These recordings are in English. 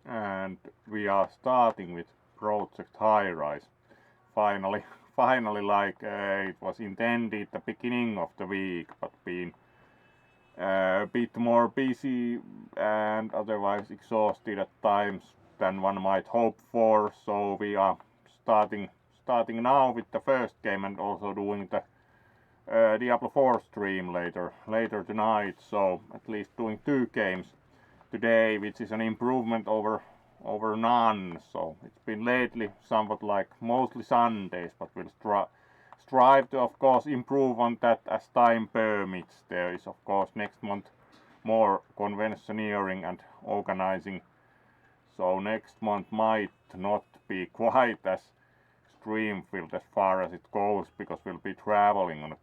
and we are starting with project Highrise. Finally, finally, like it was intended the beginning of the week, but been a bit more busy and otherwise exhausted at times than one might hope for. So we are starting now with the first game and also doing the Diablo 4 stream later tonight. So at least doing 2 games today, which is an improvement over none. So it's been lately somewhat like mostly Sundays, but we'll strive to of course improve on that as time permits. There is of course next month more conventioneering and organizing, so next month might not be quite as stream filled as far as it goes, because we'll be traveling on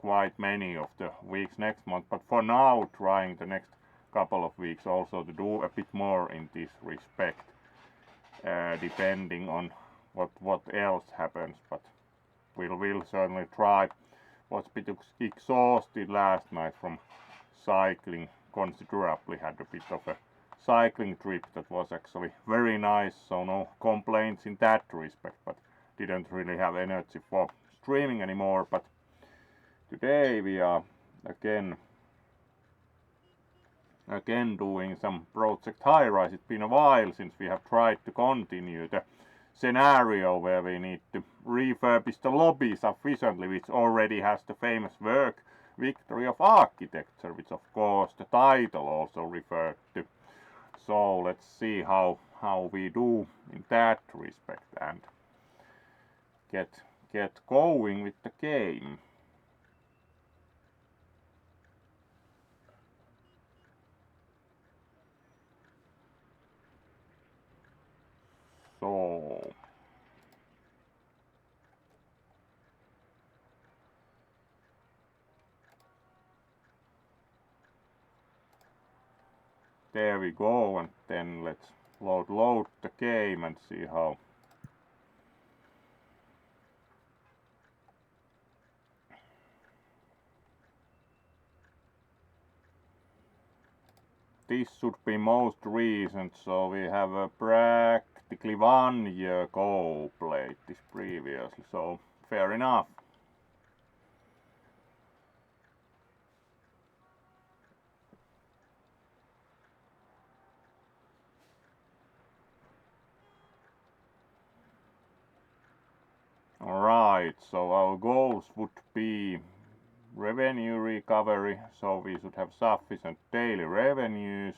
quite many of the weeks next month. But for now, trying the next couple of weeks also to do a bit more in this respect, depending on what else happens. But we'll certainly try. Was a bit exhausted last night from cycling considerably. Had a bit of a cycling trip that was actually very nice, so no complaints in that respect, but didn't really have energy for streaming anymore. But today we are again doing some project Highrise. It's been a while since we have tried to continue the scenario where we need to refurbish the lobby sufficiently, which already has the famous work Victory of Architecture, which of course the title also referred to. So let's see how we do in that respect and get going with the game. So there we go, and then let's load the game and see how this should be most recent. So we have a practically 1 year ago played this previously, so fair enough. Alright, so our goals would be revenue recovery, so we should have sufficient daily revenues.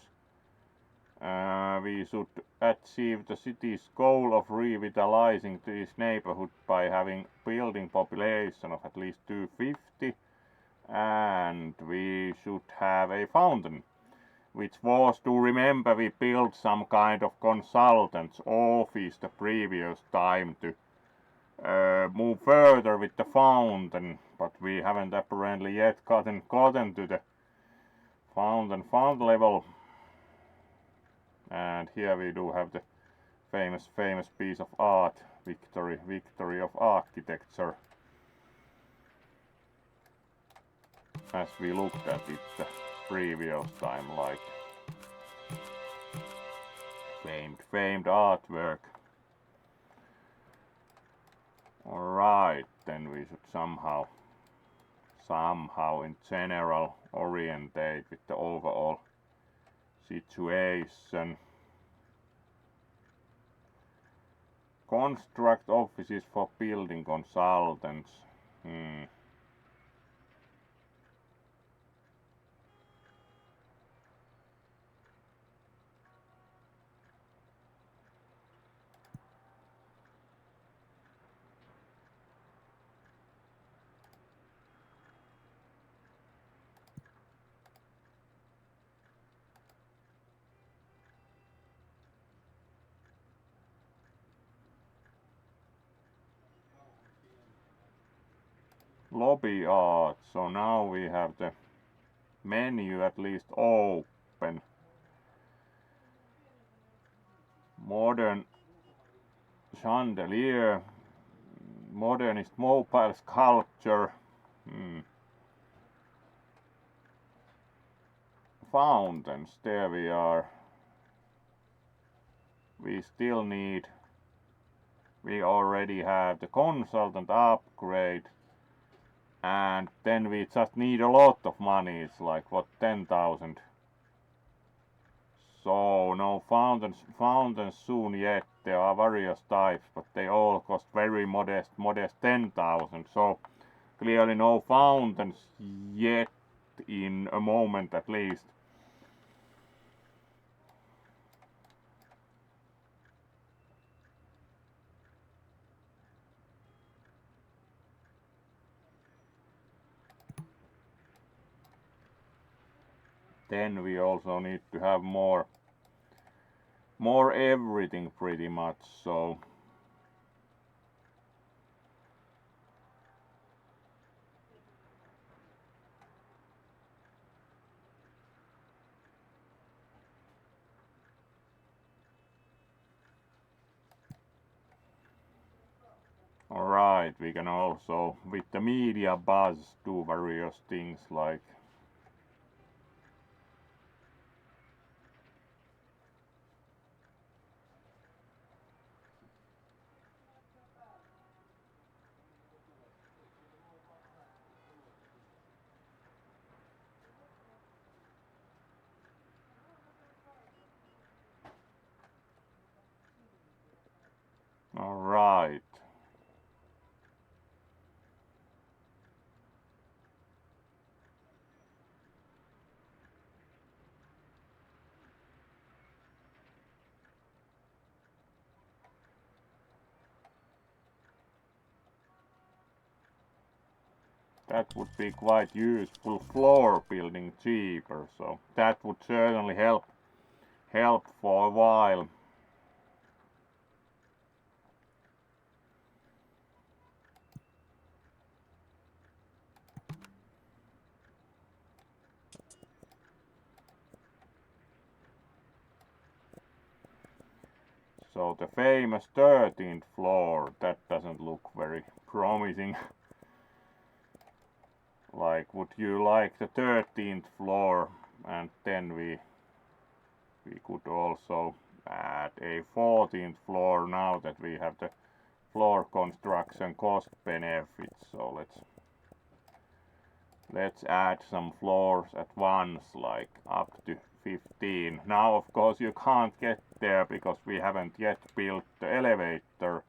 We should achieve the city's goal of revitalizing this neighborhood by having building population of at least 250, and we should have a fountain, which was, to remember, we built some kind of consultant's office the previous time to move further with the fountain, but we haven't apparently yet gotten to the fountain level. And here we do have the famous piece of art, Victory of Architecture, as we looked at it the previous time, like famed artwork. Alright, then we should somehow in general orientate with the overall situation. Construct offices for building consultants. Lobby art, so now we have the menu at least open. Modern chandelier, modernist mobile sculpture, fountains, there we are. we still need, we already have the consultant upgrade, and then we just need a lot of money. It's like what, 10,000. So no fountains soon yet. There are various types, but they all cost very modest 10,000. So clearly no fountains yet, in a moment at least. Then we also need to have more everything pretty much, so alright, we can also with the media buzz do various things like alright. That would be quite useful. Floor building cheaper, so that would certainly help for a while. So the famous 13th floor, that doesn't look very promising. Like, would you like the 13th floor? And then we could also add a 14th floor now that we have the floor construction cost benefits. So let's add some floors at once, like up to 15. Now of course you can't get there because we haven't yet built the elevator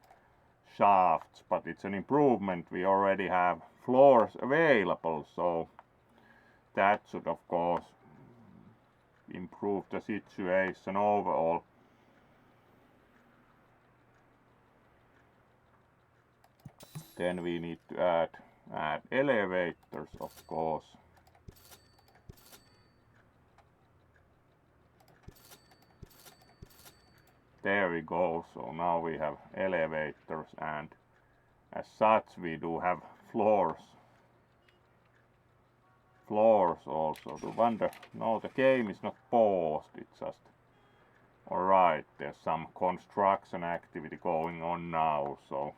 shafts, but it's an improvement. We already have floors available, so that should of course improve the situation overall. Then we need to add elevators, of course. There we go. So now we have elevators, and as such we do have floors. Floors also. To wonder, no, the game is not paused. It's just alright. There's some construction activity going on now, so.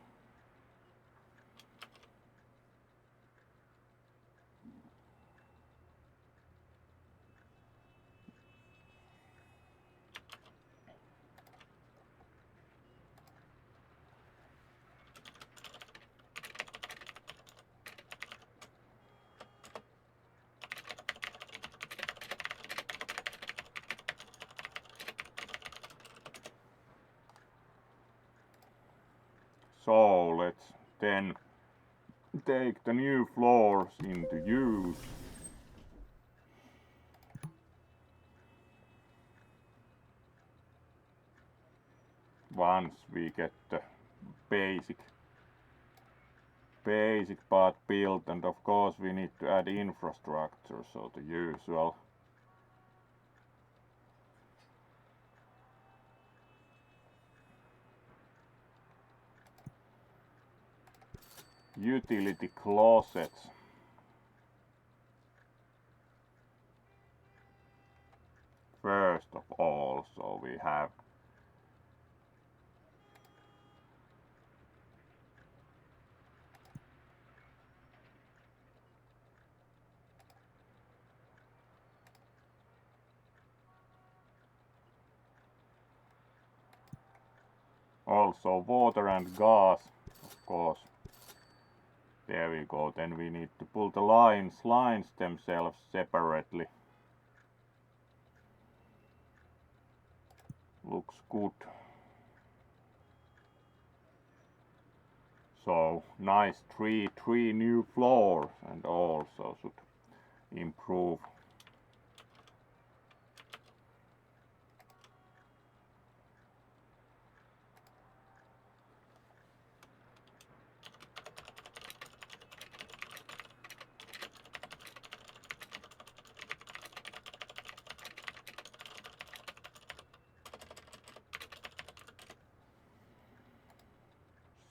So let's then take the new floors into use. Once we get the basic part built, and of course we need to add infrastructure, so the usual utility closets. First of all, so we have Also water and gas, of course. There we go. Then we need to pull the lines themselves separately. Looks good. So nice three new floors, and also should improve.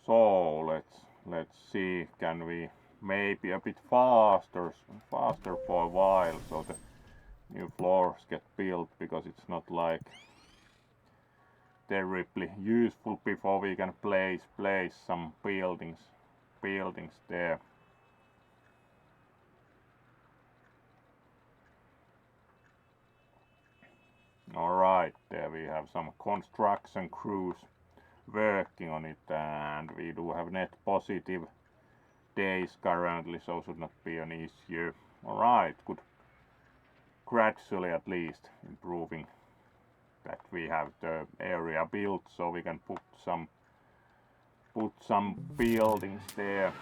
So let's see, can we maybe a bit faster for a while so the new floors get built, because it's not like terribly useful before we can place some buildings there. Alright, there we have some construction crews working on it, and we do have net positive days currently, so should not be an issue. Alright, good. Gradually at least improving that we have the area built, so we can put some buildings there.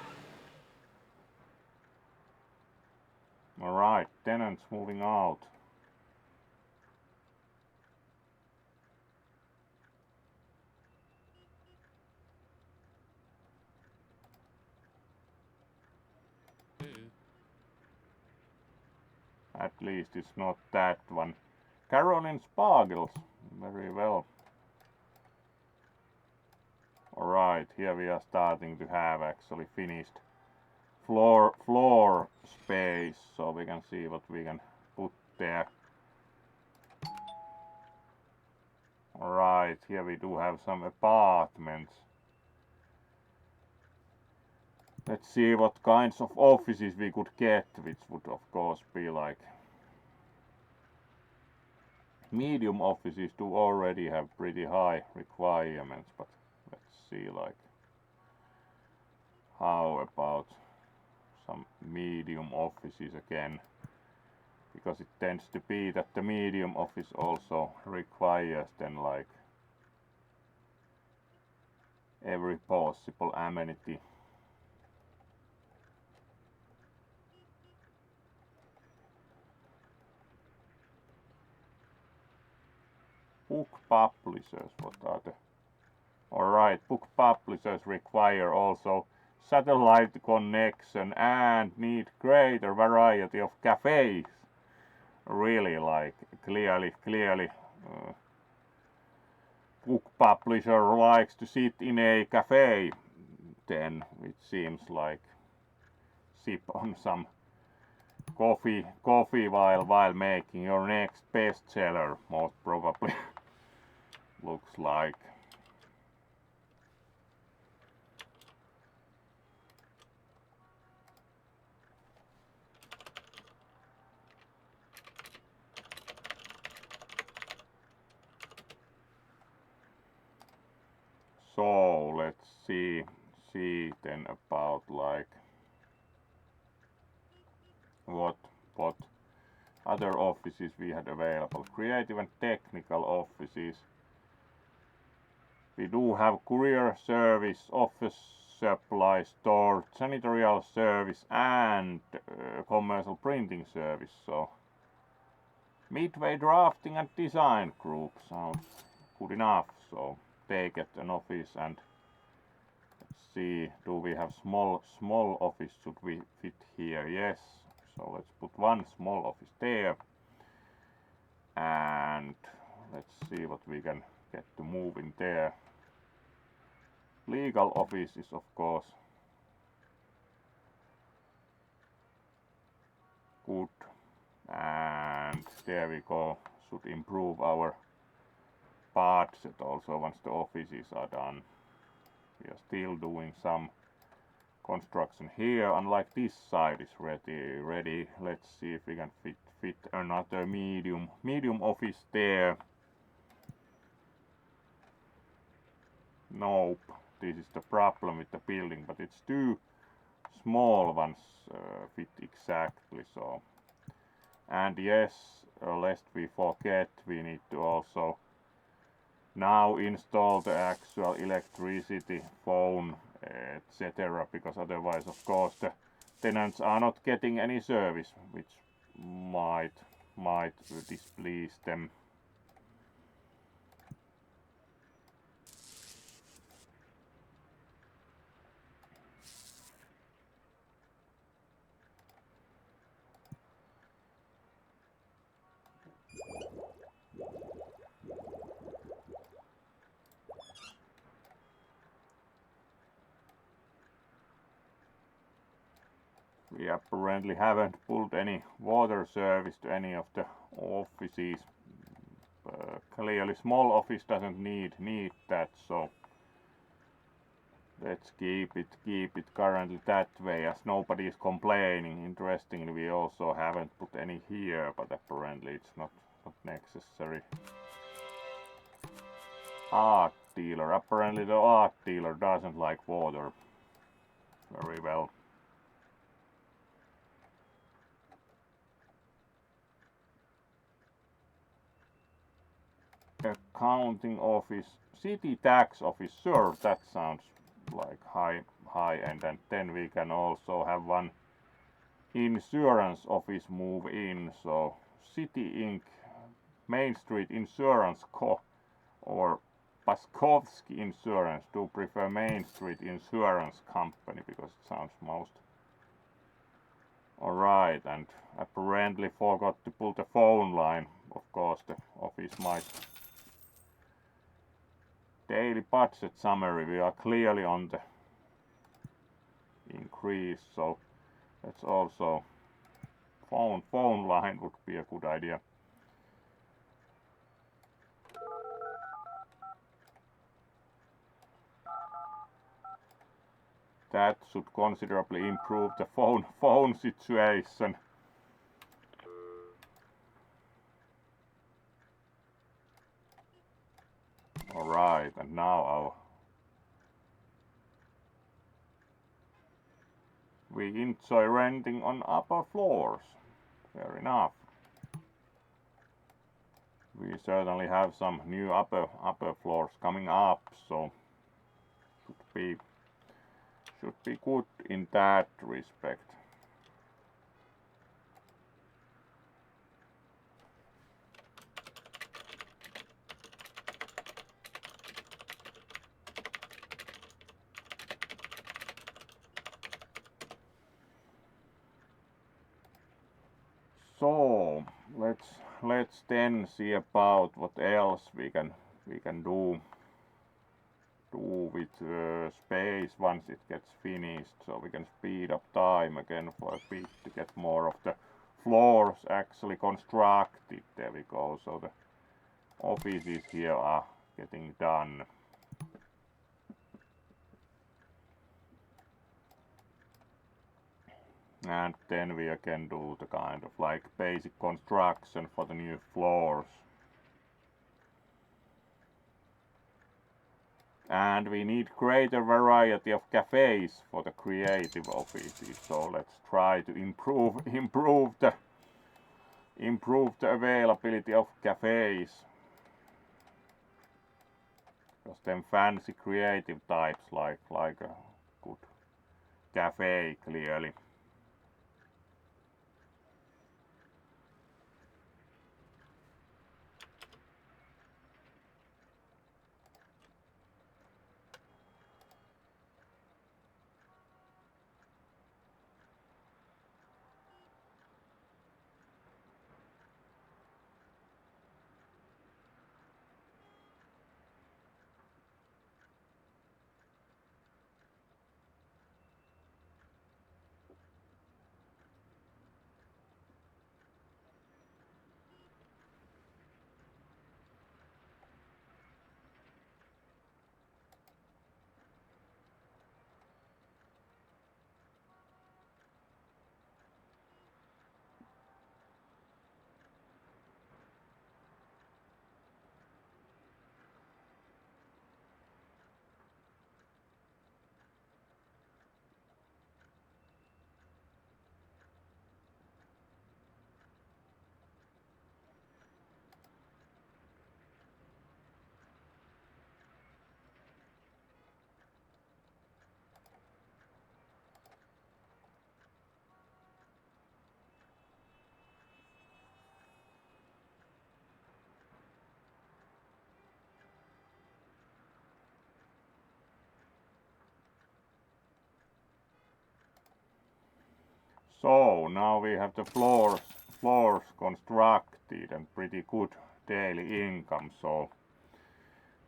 Alright, tenants moving out. At least it's not that one. Caroline Spargles, very well. Alright, here we are starting to have actually finished floor space, so we can see what we can put there. Alright, here we do have some apartments. Let's see what kinds of offices we could get, which would of course be like medium offices do already have pretty high requirements, but let's see like how about some medium offices again, because it tends to be that the medium office also requires then like every possible amenity. Book publishers, what are the... Alright, book publishers require also satellite connection and need greater variety of cafes. Really, like clearly book publisher likes to sit in a cafe then, which seems like sip on some coffee while making your next bestseller, most probably. Looks like. So let's see then about like what other offices we had available. Creative and technical offices. We do have courier service, office supply store, janitorial service, and commercial printing service. So midway drafting and design group sounds good enough. So they get an office, and let's see, do we have small office? Should we fit here? Yes. So let's put one small office there, and let's see what we can get to move in there. Legal office is of course good, and there we go. Should improve our budget also once the offices are done. We are still doing some construction here, unlike this side is ready. Let's see if we can fit another medium office there. Nope, this is the problem with the building, but it's two small ones fit exactly. So, and yes, lest we forget, we need to also now install the actual electricity, phone, etc. Because otherwise, of course, the tenants are not getting any service, which might displease them. We apparently haven't pulled any water service to any of the offices. Clearly small office doesn't need that, so let's keep it currently that way, as nobody is complaining. Interestingly, we also haven't put any here, but apparently it's not necessary. Art dealer. Apparently the art dealer doesn't like water. Very well. Accounting office, city tax office, sure, that sounds like high end. And then we can also have one insurance office move in. So City Inc, Main Street Insurance Co, or Paskovsky Insurance. Do prefer Main Street Insurance Company because it sounds most. Alright, and apparently forgot to pull the phone line. Of course, the office might. Daily budget summary, we are clearly on the increase, so that's also phone line would be a good idea. That should considerably improve the phone situation. Alright, and now we enjoy renting on upper floors. Fair enough. We certainly have some new upper floors coming up, so should be good in that respect. So let's then see about what else we can do with space once it gets finished, so we can speed up time again for a bit to get more of the floors actually constructed. There we go. So the offices here are getting done. And then we can do the kind of like basic construction for the new floors. And we need greater variety of cafes for the creative offices, so let's try to improve the availability of cafes. Because them fancy creative types like a good cafe clearly. So now we have the floors constructed and pretty good daily income, so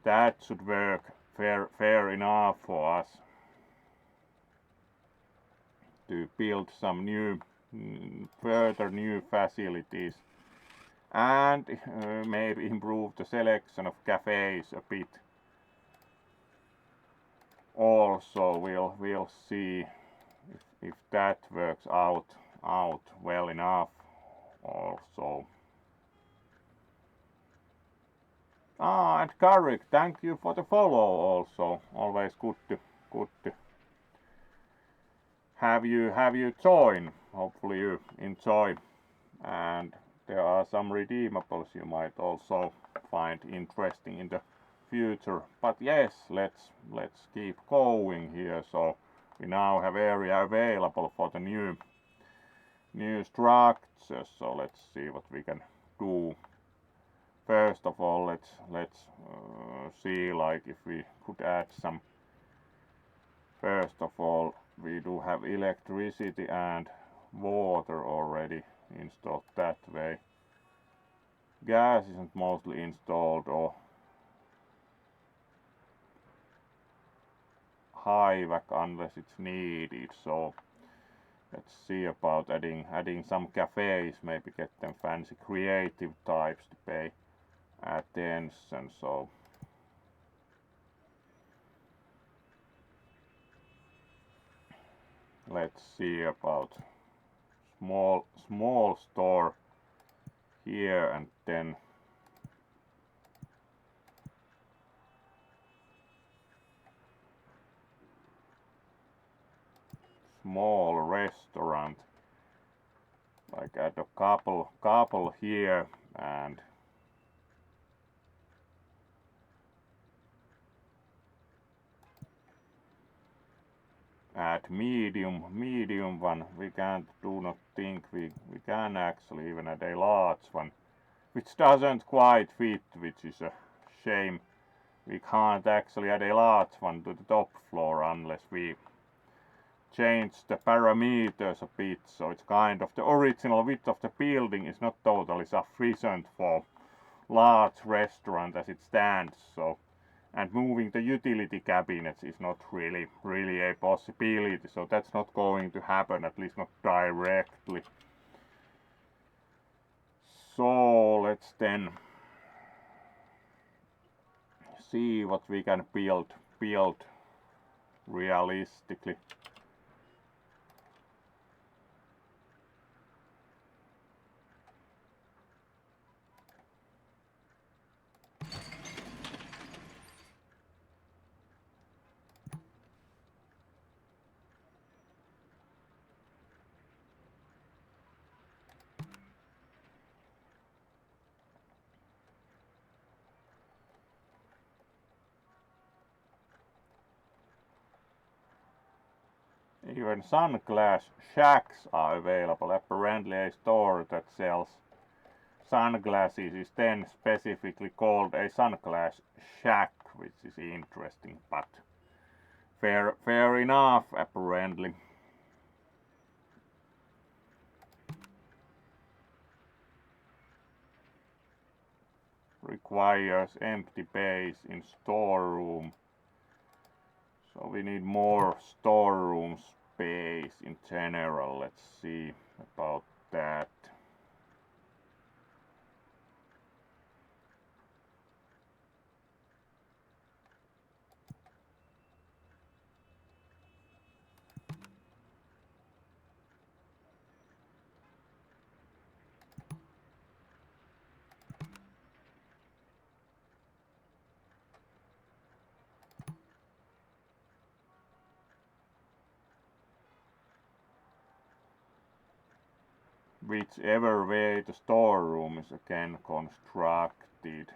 that should work fair enough for us to build some new further new facilities and maybe improve the selection of cafes a bit. Also we'll see if that works out well enough also. And Carrick, thank you for the follow also. Always good to have you join. Hopefully you enjoy, and there are some redeemables you might also find interesting in the future. But yes, let's keep going here. So we now have area available for the new structures. So let's see what we can do. First of all, let's see like if we could add some. First of all, we do have electricity and water already installed that way. Gas isn't mostly installed, or HVAC unless it's needed. So let's see about adding some cafes, maybe get them fancy creative types to pay attention. So let's see about small store here, and then small restaurant, like add a couple here, and add medium one. We do not think we can actually even add a large one, which doesn't quite fit, which is a shame. We can't actually add a large one to the top floor unless we change the parameters a bit, so it's kind of the original width of the building is not totally sufficient for large restaurant as it stands. So, and moving the utility cabinets is not really a possibility, so that's not going to happen, at least not directly. So let's then see what we can build realistically. Even sunglass shacks are available. Apparently a store that sells sunglasses is then specifically called a sunglass shack, which is interesting, but fair enough apparently. Requires empty base in storeroom. So we need more storeroom space in general. Let's see about that. Whichever way the storeroom is again constructed.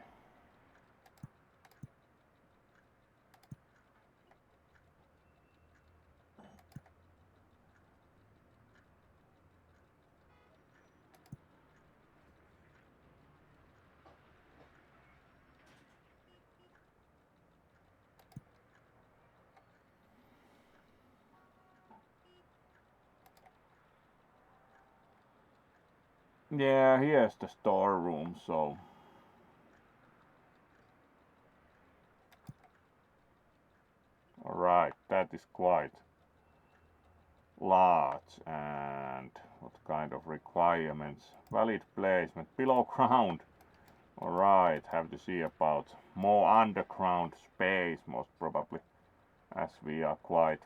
Yeah, here's the storeroom, so alright, that is quite large. And what kind of requirements? Valid placement below ground. Alright, have to see about more underground space most probably, as we are quite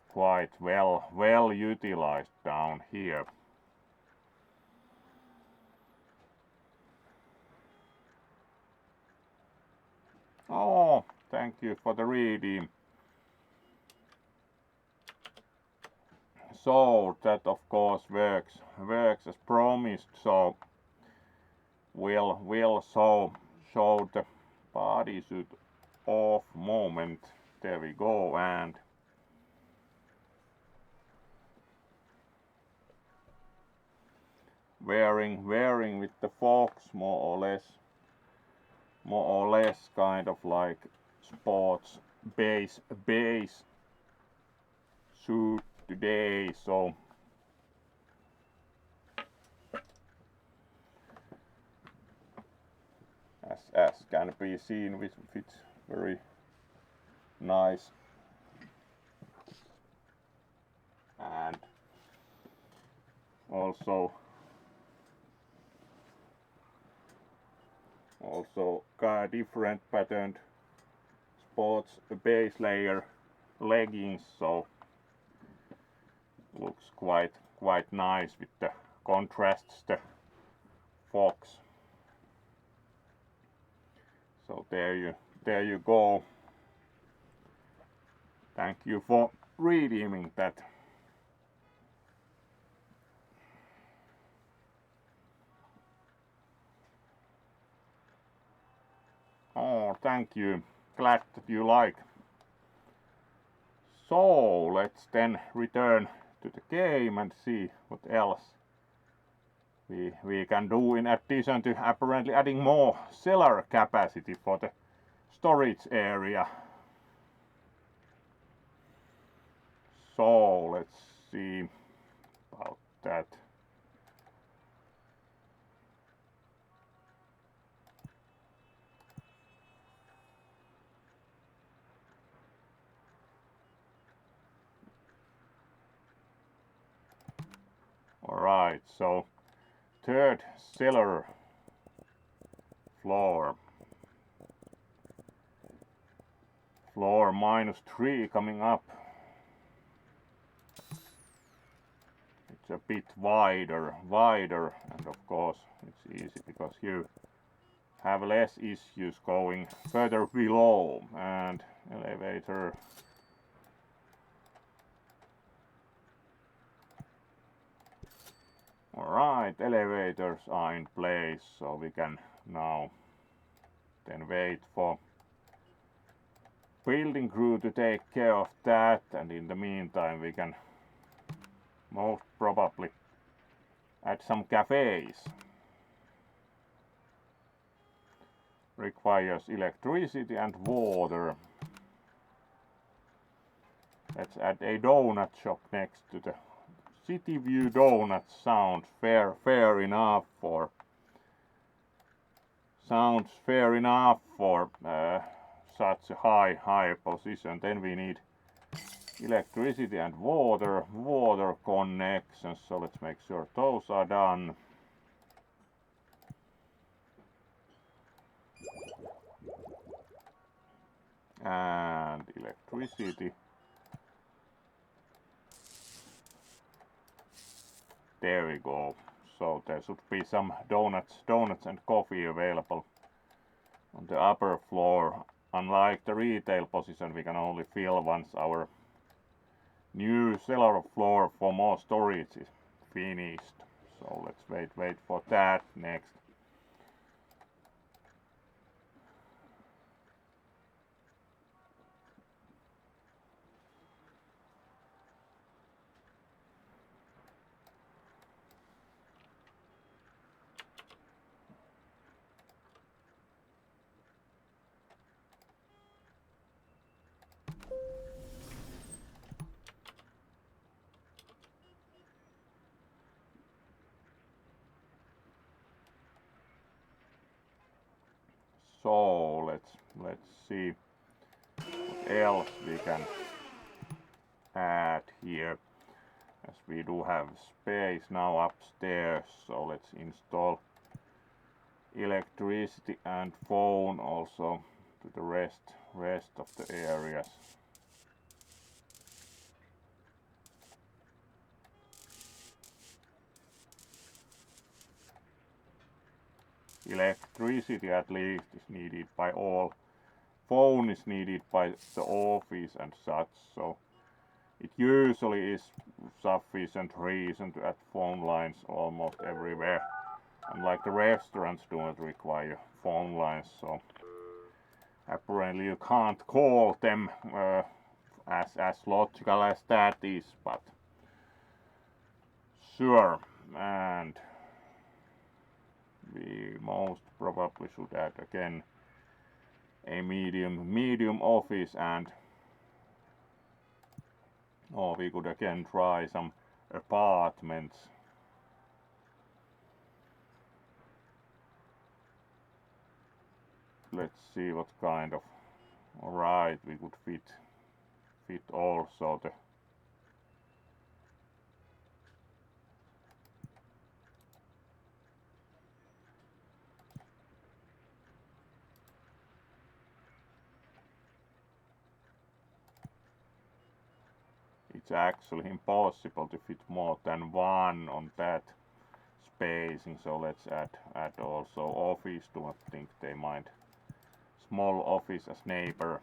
well utilized down here. Oh, thank you for the reading. So that of course works as promised. So we'll show the bodysuit off moment. There we go. And wearing with the fox more or less kind of like sports base suit today. So as can be seen, which fits very nice. And also different patterned sports base layer leggings, so looks quite nice with the contrasts the fox. So there you go. Thank you for redeeming that. Oh, thank you. Glad that you like. So let's then return to the game and see what else we can do in addition to apparently adding more cellar capacity for the storage area. So let's see about that. Alright, so third cellar floor -3 coming up. It's a bit wider, and of course it's easy because you have less issues going further below. And elevator. Alright, elevators are in place, so we can now then wait for building crew to take care of that, and in the meantime we can most probably add some cafes. Requires electricity and water. Let's add a donut shop next to the City View Donuts. Sounds fair enough for such a high position. Then we need electricity and water connections, so let's make sure those are done. And electricity. There we go. So there should be some donuts and coffee available on the upper floor. Unlike the retail position, we can only fill once our new cellar floor for more storage is finished. So let's wait for that next. let's see what else we can add here, as we do have space now upstairs. So let's install electricity and phone also to the rest of the areas. Electricity at least is needed by all. Phone is needed by the office and such, so it usually is sufficient reason to add phone lines almost everywhere. And like the restaurants do not require phone lines, so apparently you can't call them as logical as that is, but sure. And we most probably should add again a medium office, and or we could again try some apartments. Let's see what kind of. Alright, we could fit also the it's actually impossible to fit more than one on that spacing, so let's add also office. Do not think they mind small office as neighbor.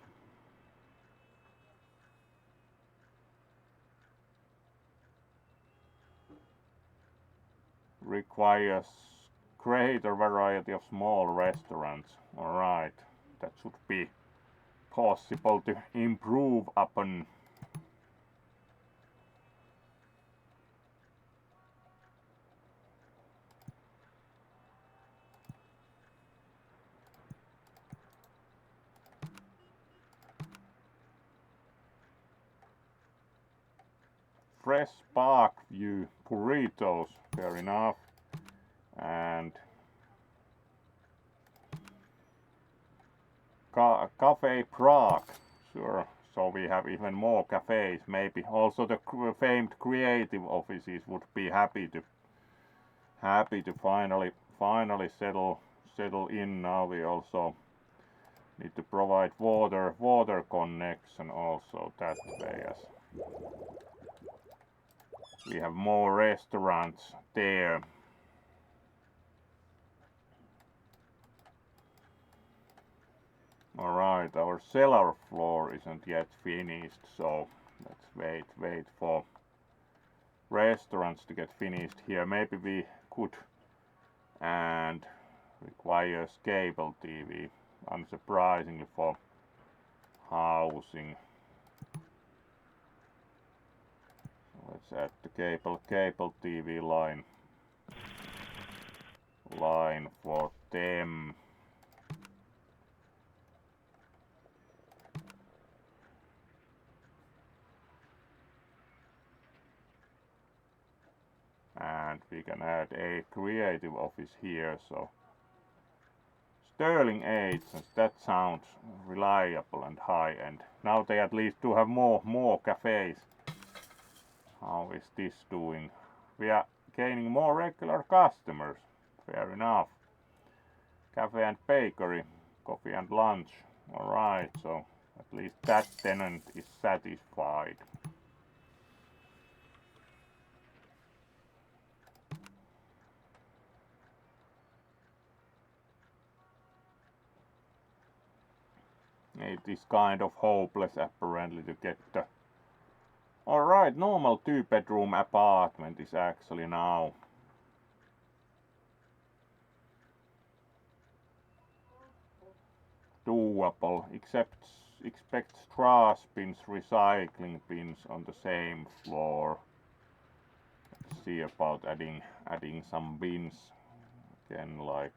Requires greater variety of small restaurants. Alright, that should be possible to improve upon. Fresh park view burritos, fair enough. And Cafe Prague, sure. So we have even more cafes. Maybe also the famed creative offices would be happy to finally settle in. Now we also need to provide water connection also that way, as we have more restaurants there. Alright, our cellar floor isn't yet finished, so let's wait for restaurants to get finished here. Maybe we could, and requires cable TV, unsurprisingly, for housing. So let's add the cable TV line for them. And we can add a creative office here, so Sterling agents, that sounds reliable and high-end. Now they at least do have more cafes. How is this doing? We are gaining more regular customers, fair enough. Cafe and bakery, coffee and lunch. Alright, so at least that tenant is satisfied. It is kind of hopeless apparently to get the. Alright, normal 2-bedroom apartment is actually now doable, expect trash bins, recycling bins on the same floor. Let's see about adding some bins again, like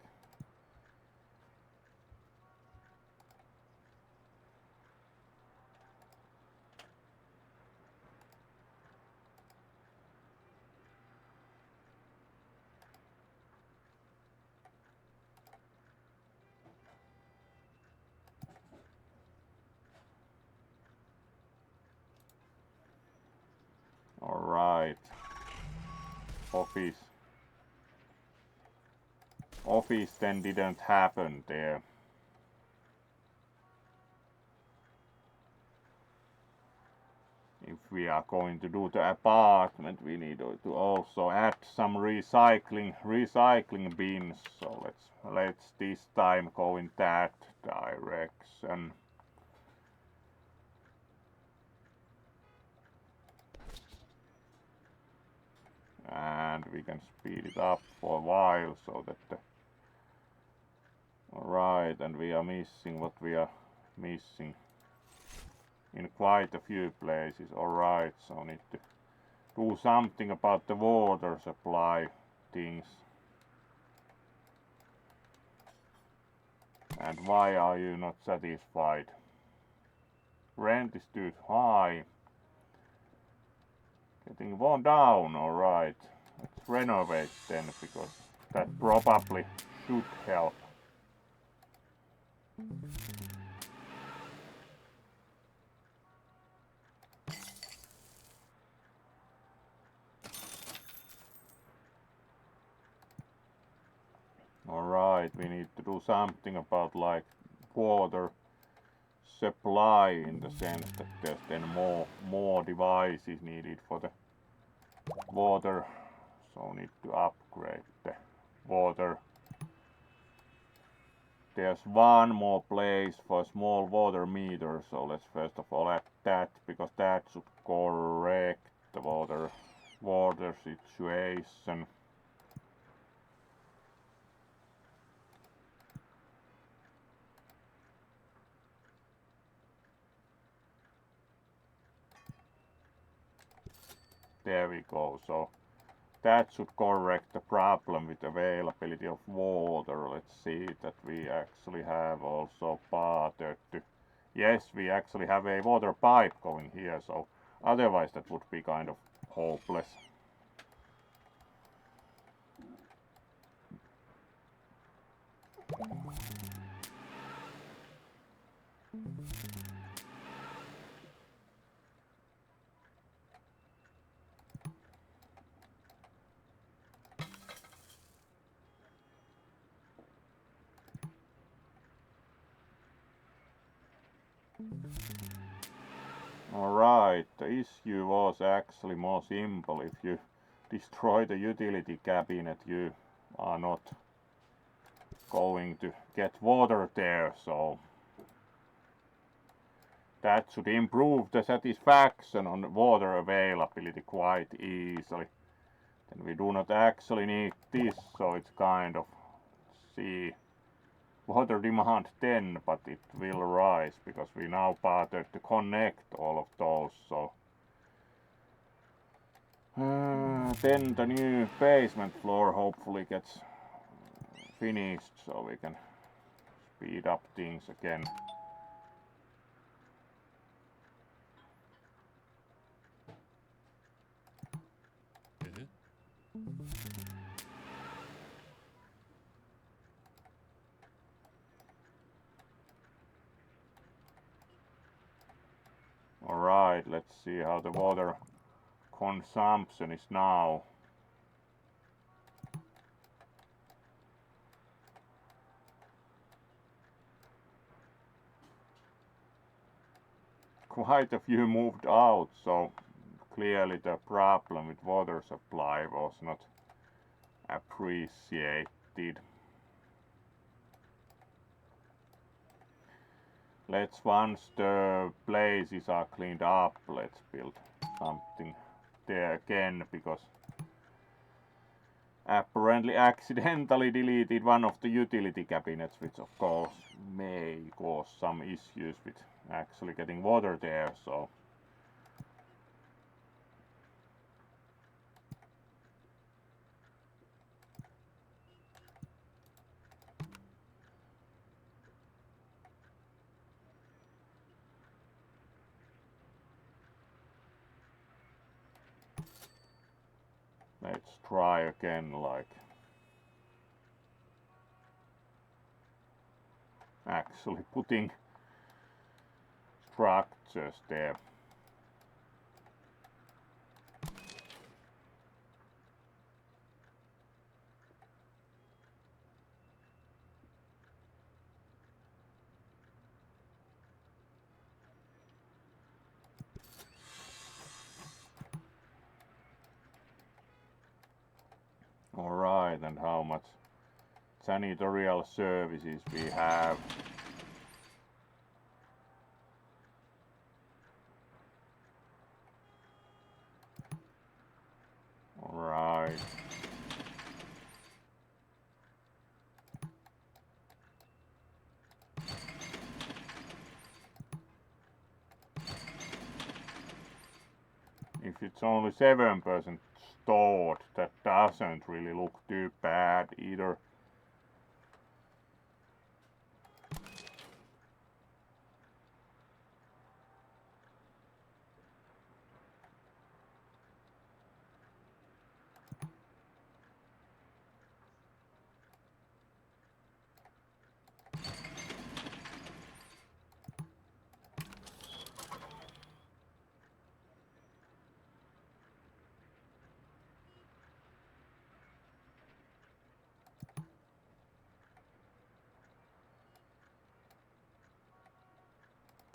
office then didn't happen there. If we are going to do the apartment, we need to also add some recycling bins. So let's this time go in that direction. And we can speed it up for a while so that alright, and we are missing what we are missing in quite a few places. Alright, so need to do something about the water supply things. And why are you not satisfied? Rent is too high. Getting worn down, alright. Let's renovate then, because that probably should help. Alright, we need to do something about like water supply, in the sense that there's then more devices needed for the water. So need to upgrade the water. There's one more place for a small water meter, so let's first of all add that, because that should correct the water situation. There we go. So that should correct the problem with availability of water. Let's see that we actually have also bothered to... Yes, we actually have a water pipe going here, so otherwise that would be kind of hopeless. Alright, the issue was actually more simple. If you destroy the utility cabinet, you are not going to get water there, so that should improve the satisfaction on water availability quite easily. Then we do not actually need this, so it's kind of, see, water demand 10, but it will rise because we now bothered to connect all of those. So then the new basement floor hopefully gets finished, so we can speed up things again. Alright, let's see how the water consumption is now. Quite a few moved out, so clearly the problem with water supply was not appreciated. Let's, once the places are cleaned up, let's build something there again, because apparently accidentally deleted one of the utility cabinets, which of course may cause some issues with actually getting water there, so let's try again, like actually putting structures there. Alright, and how much janitorial services we have. Alright. If it's only 7% stored, that doesn't really look too bad either.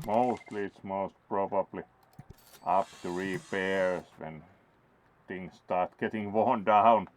Mostly it's most probably up to repairs when things start getting worn down.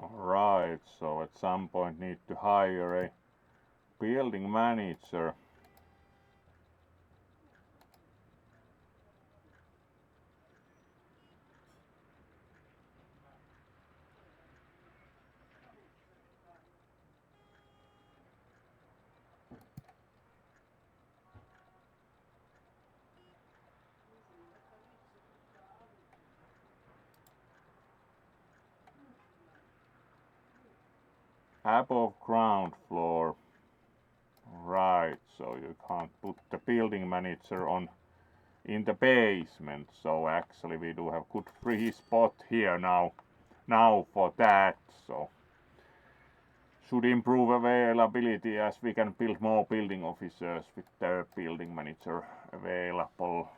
Alright, so at some point need to hire a building manager. Above ground floor. Right, so you can't put the building manager on in the basement, so actually we do have good free spot here now for that, so should improve availability as we can build more building officers with the building manager available.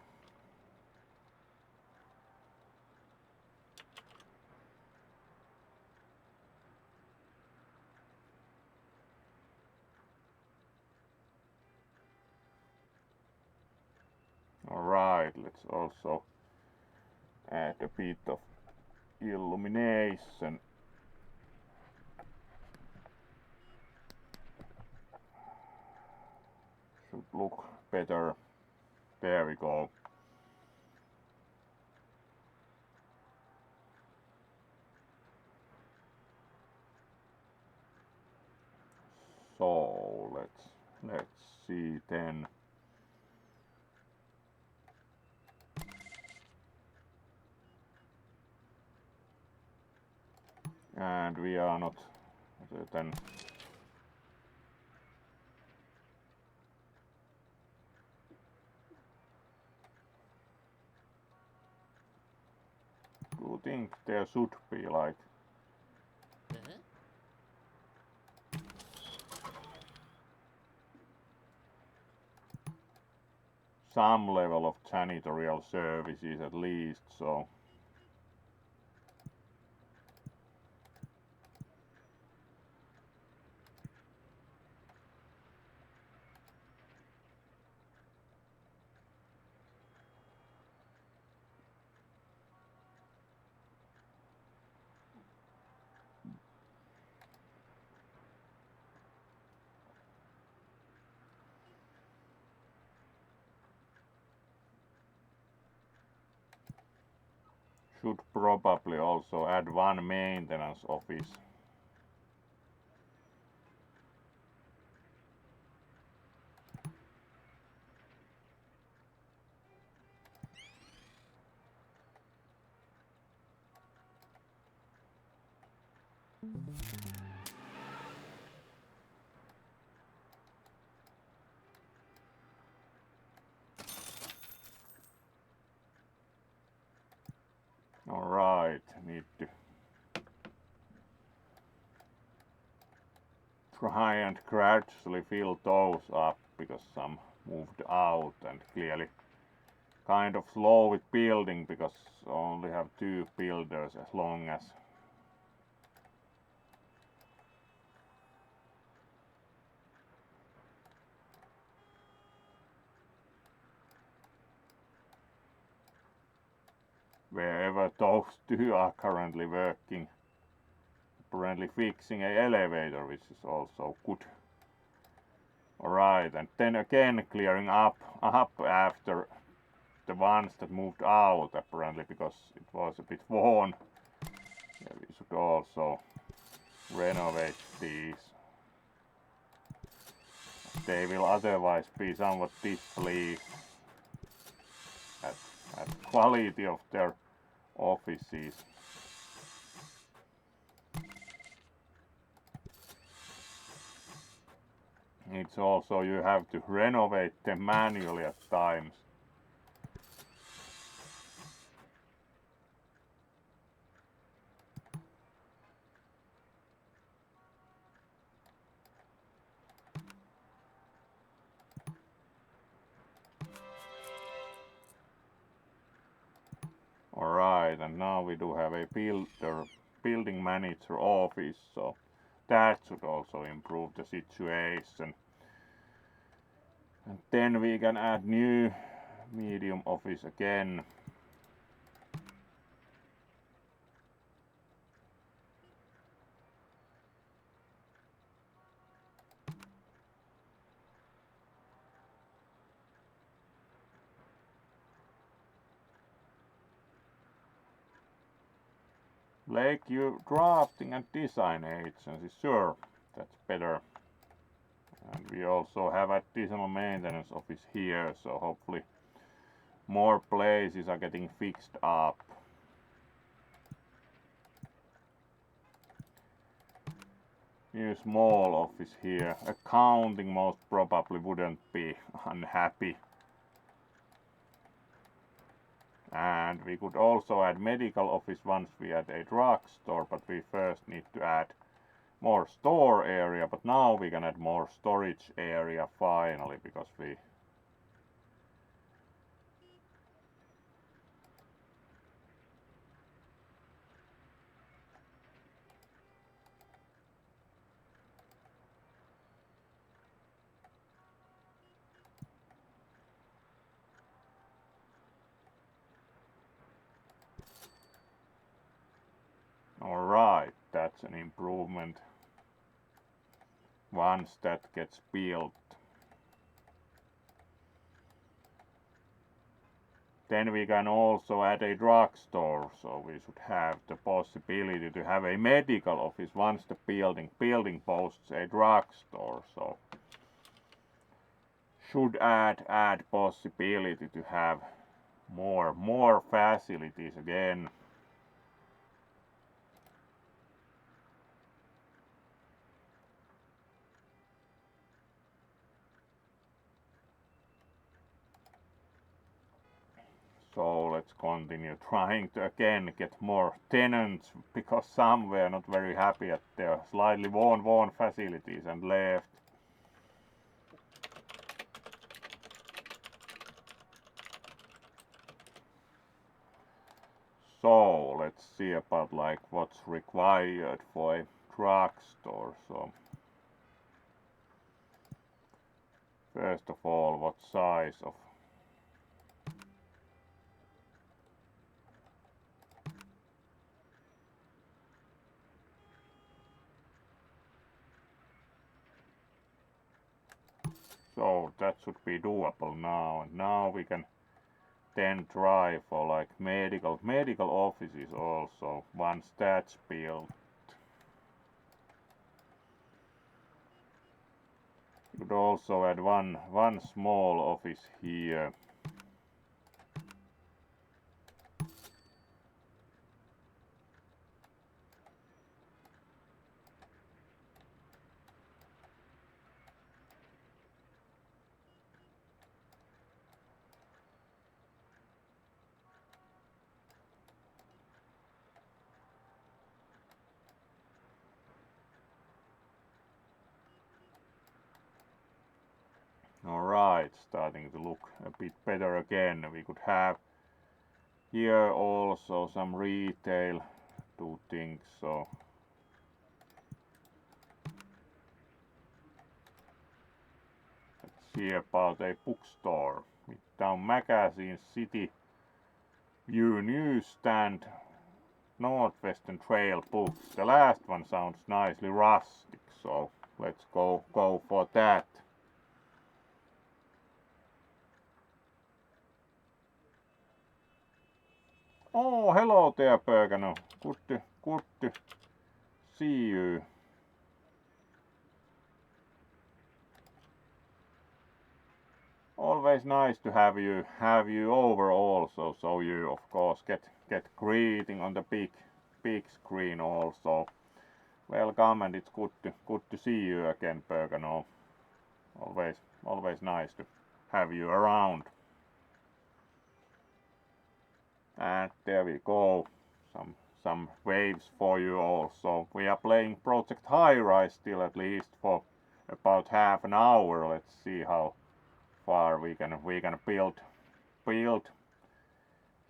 Alright, let's also add a bit of illumination. Should look better. There we go. So let's see then. And we are not then. Do you think there should be like some level of janitorial services at least, so should probably also add one maintenance office. Alright, need to try and gradually fill those up because some moved out and clearly kind of slow with building because only have 2 builders as long as wherever those 2 are currently working. Apparently fixing a elevator, which is also good. Alright, and then again clearing up after the ones that moved out, apparently because it was a bit worn. Yeah, we should also renovate these. They will otherwise be somewhat displeased at quality of their offices. It's also you have to renovate them manually at times. Alright, and now we do have a building manager office, so that should also improve the situation. And then we can add new medium office again. Lakeview drafting and design agency, sure, that's better. And we also have additional maintenance office here, so hopefully more places are getting fixed up. New small office here. Accounting most probably wouldn't be unhappy. And we could also add medical office once we add a drugstore, but we first need to add more store area, but now we can add more storage area finally because we Alright, that's an improvement once that gets built. Then we can also add a drugstore, so we should have the possibility to have a medical office once the building boasts a drugstore, so should add possibility to have more facilities again. So let's continue trying to again get more tenants, because some were not very happy at their slightly worn facilities and left. So let's see about like what's required for a drugstore. So first of all, what size of so that should be doable now, and now we can then try for like medical offices also once that's built. You could also add one small office here. it's starting to look a bit better again. We could have here also some retail, two things, so let's see about a bookstore. Midtown Magazine, City View Newsstand, Northwestern Trail books. The last one sounds nicely rustic, so let's go for that. Oh, hello there, Bergano. Good to see you. Always nice to have you over also, so you of course get greeting on the big screen also. Welcome, and it's good to see you again, Bergano. Always nice to have you around. And there we go, some waves for you also. We are playing Project Highrise still, at least for about half an hour. Let's see how far we can build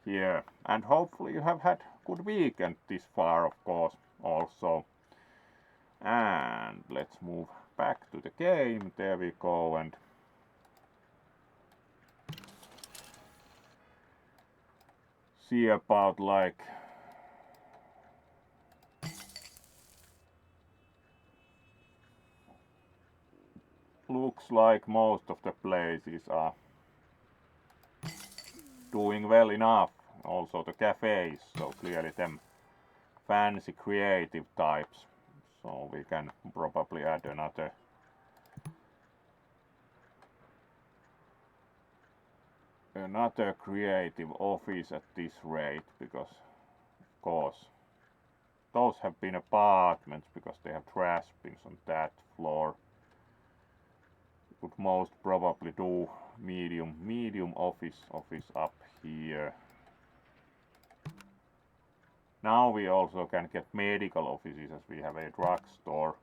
here, and hopefully you have had good weekend this far, of course, also. And let's move back to the game. There we go, and see about like looks like most of the places are doing well enough. Also the cafes, so clearly them fancy creative types. So we can probably add another creative office at this rate, because of course those have been apartments because they have trash bins on that floor. We could most probably do medium office up here. Now we also can get medical offices, as we have a drugstore.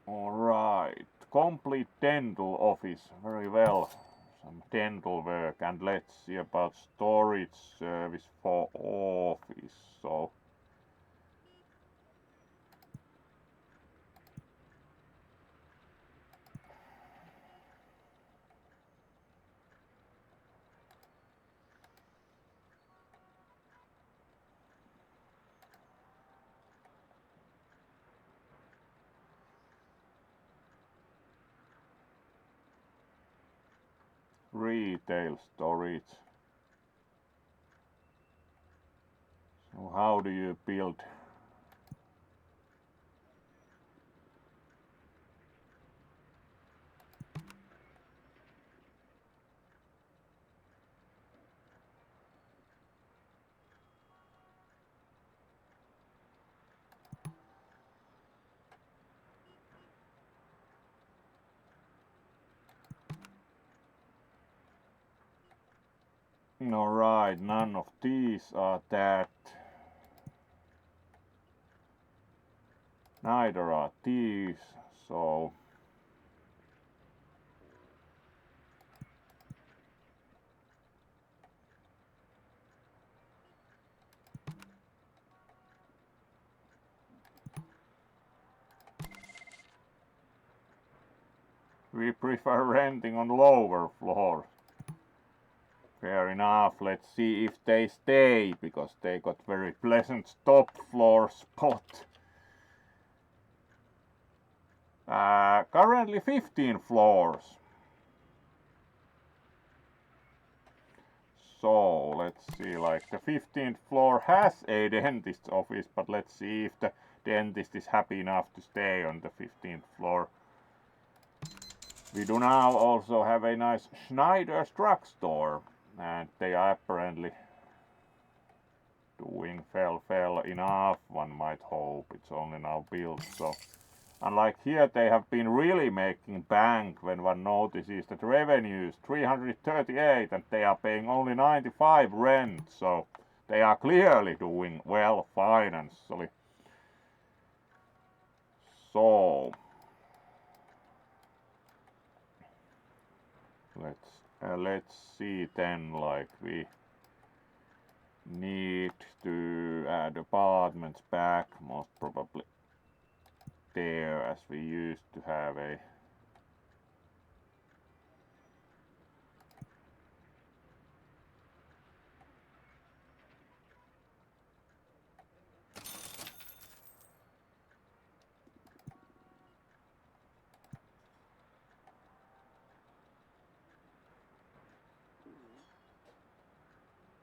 Alright, complete dental office, very well. Some dental work, and let's see about storage service for office. So retail storage. So how do you build? Alright, none of these are that. Neither are these, so we prefer renting on lower floors. Fair enough, let's see if they stay, because they got very pleasant top floor spot. Currently 15 floors. So let's see, like the 15th floor has a dentist's office, but let's see if the dentist is happy enough to stay on the 15th floor. We do now also have a nice Schneider's drugstore, and they are apparently doing well enough, one might hope. It's only now built, so unlike here, they have been really making bank when one notices that revenues 338 and they are paying only 95 rent, so they are clearly doing well financially. So let's see then, like we need to add apartments back, most probably there, as we used to have a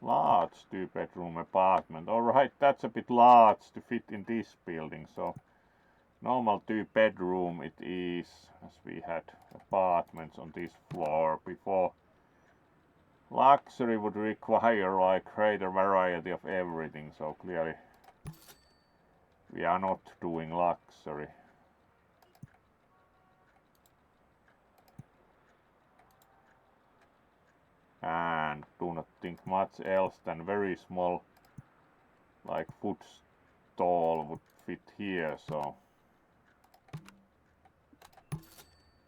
large 2-bedroom apartment. Alright, that's a bit large to fit in this building, so normal 2-bedroom it is, as we had apartments on this floor before. Luxury would require like greater variety of everything, so clearly we are not doing luxury. And do not think much else than very small like food stall would fit here, so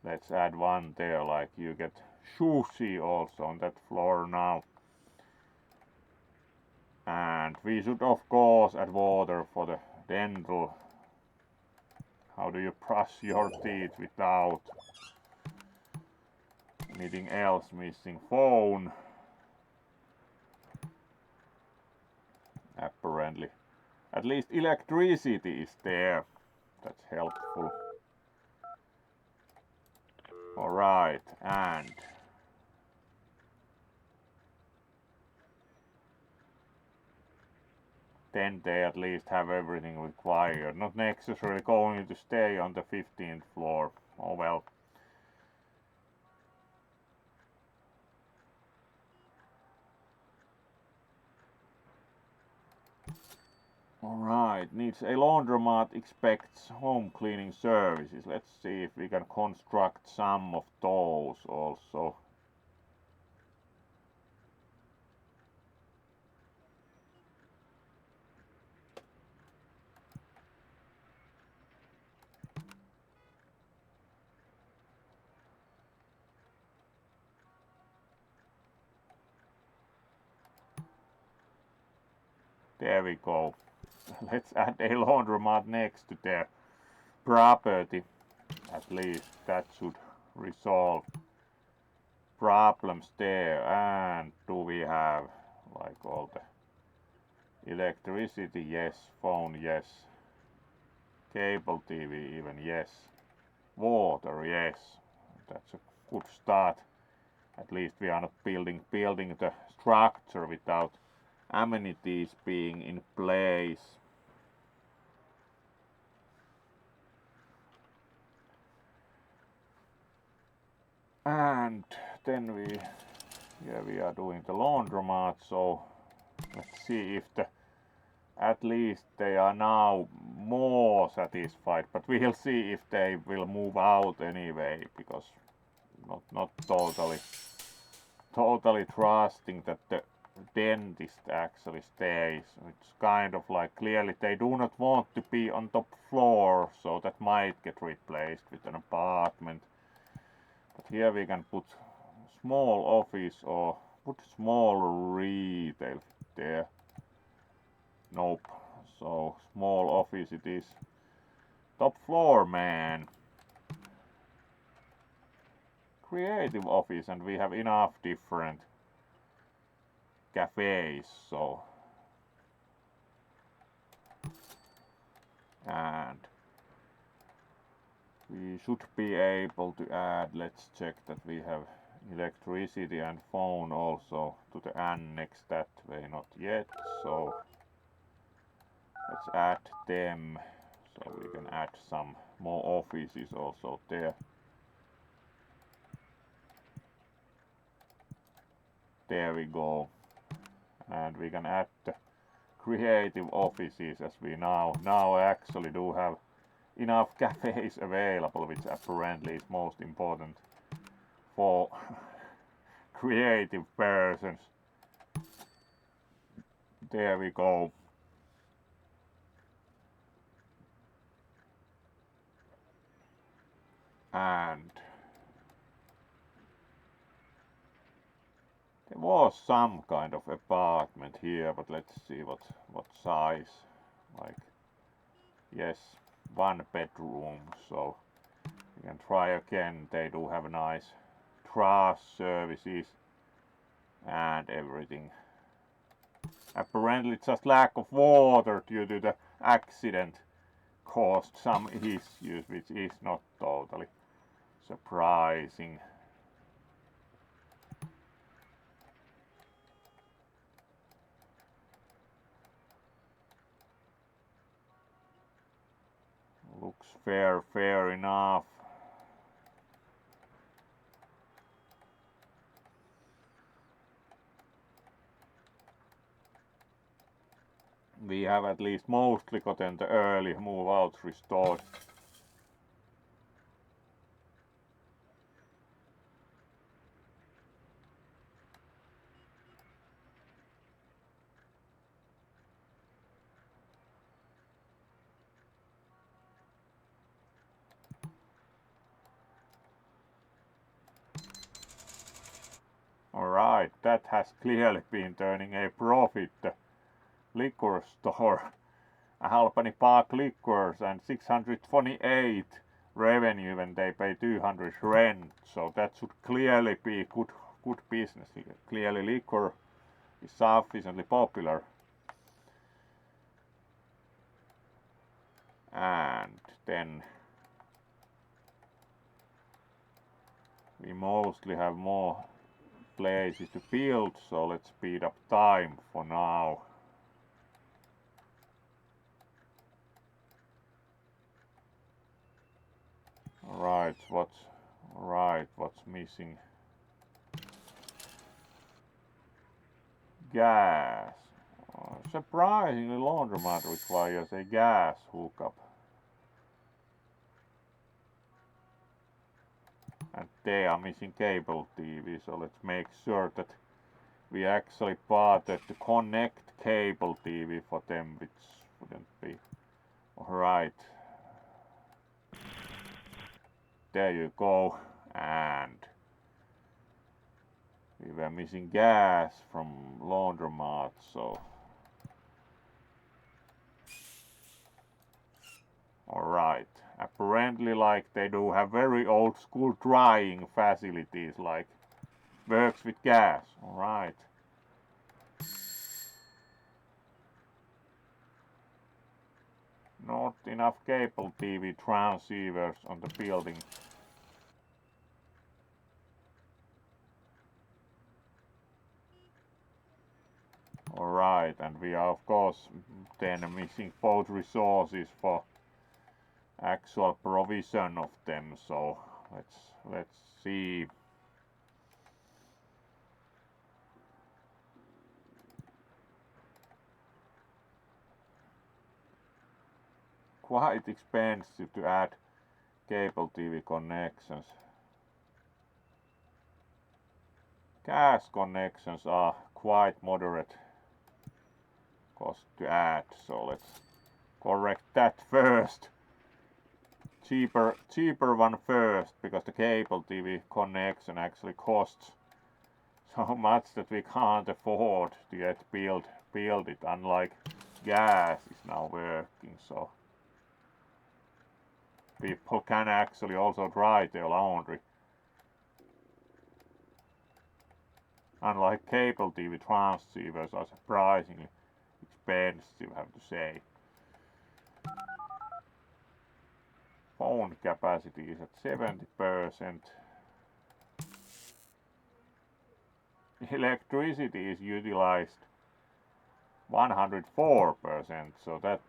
let's add one there, like you get sushi also on that floor now. And we should of course add water for the dental. How do you brush your teeth without anything else missing? Phone. Apparently. At least electricity is there. That's helpful. Alright, and then they at least have everything required. Not necessarily going to stay on the 15th floor. Oh well. Alright, needs a laundromat, expects home cleaning services. Let's see if we can construct some of those also. There we go. Let's add a laundromat next to their property. At least that should resolve problems there. And do we have like all the electricity? Yes. Phone? Yes. Cable TV even? Yes. Water? Yes. That's a good start. At least we are not building the structure without amenities being in place. And then we are doing the laundromat, so let's see if at least they are now more satisfied, but we'll see if they will move out anyway, because not totally trusting that the dentist actually stays. It's kind of like clearly they do not want to be on top floor, so that might get replaced with an apartment. But here we can put small office or put small retail there. Nope. So small office it is. Top floor, man. Creative office, and we have enough different cafes, so and we should be able to add, let's check that we have electricity and phone also to the annex that way, not yet, so let's add them, so we can add some more offices also there. There we go. And we can add the creative offices, as we now actually do have enough cafes available, which apparently is most important for creative persons. There we go. And there was some kind of apartment here, but let's see what size. Like, yes, 1 bedroom, so we can try again. They do have nice trash services and everything. Apparently just lack of water due to the accident caused some issues, which is not totally surprising. Looks fair enough. We have at least mostly gotten the early move out restored. Alright, that has clearly been turning a profit. The liquor store, Halpani Park Liquors, and 628 revenue when they pay 200 rent, so that should clearly be good business. Clearly liquor is sufficiently popular. And then we mostly have more places to build, so let's speed up time for now. Right, what's missing? Gas. Surprisingly, laundromat requires a gas hookup. And they are missing cable TV, so let's make sure that we actually bothered to connect cable TV for them, which wouldn't be alright. There you go. And we were missing gas from laundromat, so alright. Apparently, like, they do have very old school drying facilities, like works with gas. Alright. Not enough cable TV transceivers on the building. Alright, and we are of course then missing both resources for actual provision of them, so let's see. Quite expensive to add cable TV connections. Gas connections are quite moderate cost to add, so let's correct that first. Cheaper one first, because the cable TV connection actually costs so much that we can't afford to yet build it, unlike gas is now working, so people can actually also dry their laundry. Unlike cable TV transceivers are surprisingly expensive, I have to say. Phone capacity is at 70%. Electricity is utilized 104%, so that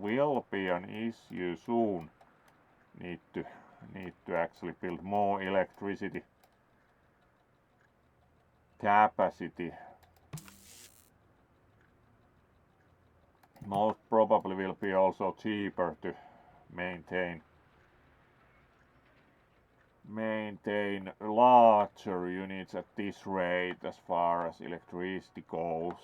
will be an issue soon. Need to actually build more electricity capacity. Most probably will be also cheaper to maintain larger units at this rate as far as electricity goes.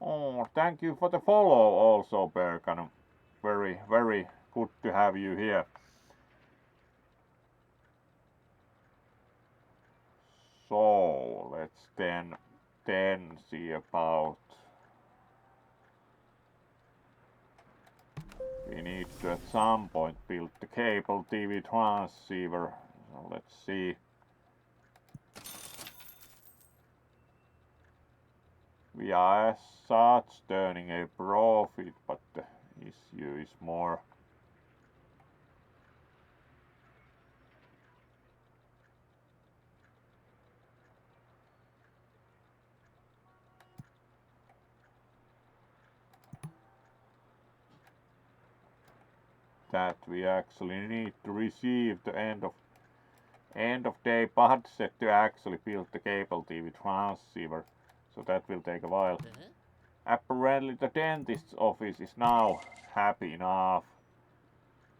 Oh, thank you for the follow also, Berkan. Very, very good to have you here. So, let's then see about... We need to at some point build the cable TV transceiver. So let's see. We are as such turning a profit, but the issue is more that we actually need to receive the end of day budget to actually build the cable TV transceiver. So that will take a while. Apparently the dentist's office is now happy enough.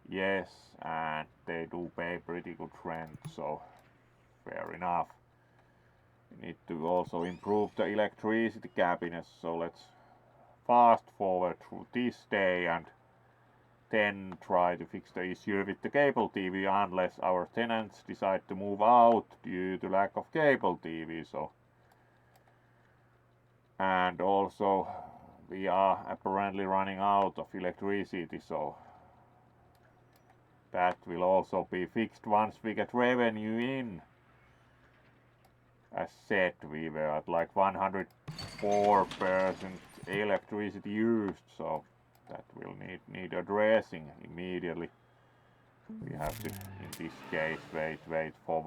Yes, and they do pay pretty good rent, so fair enough. We need to also improve the electricity cabinets, so let's fast forward through this day and then try to fix the issue with the cable TV unless our tenants decide to move out due to lack of cable TV. So, and also we are apparently running out of electricity, so that will also be fixed once we get revenue in. As said, we were at like 104% electricity used, so that will need addressing immediately. We have to, in this case, wait for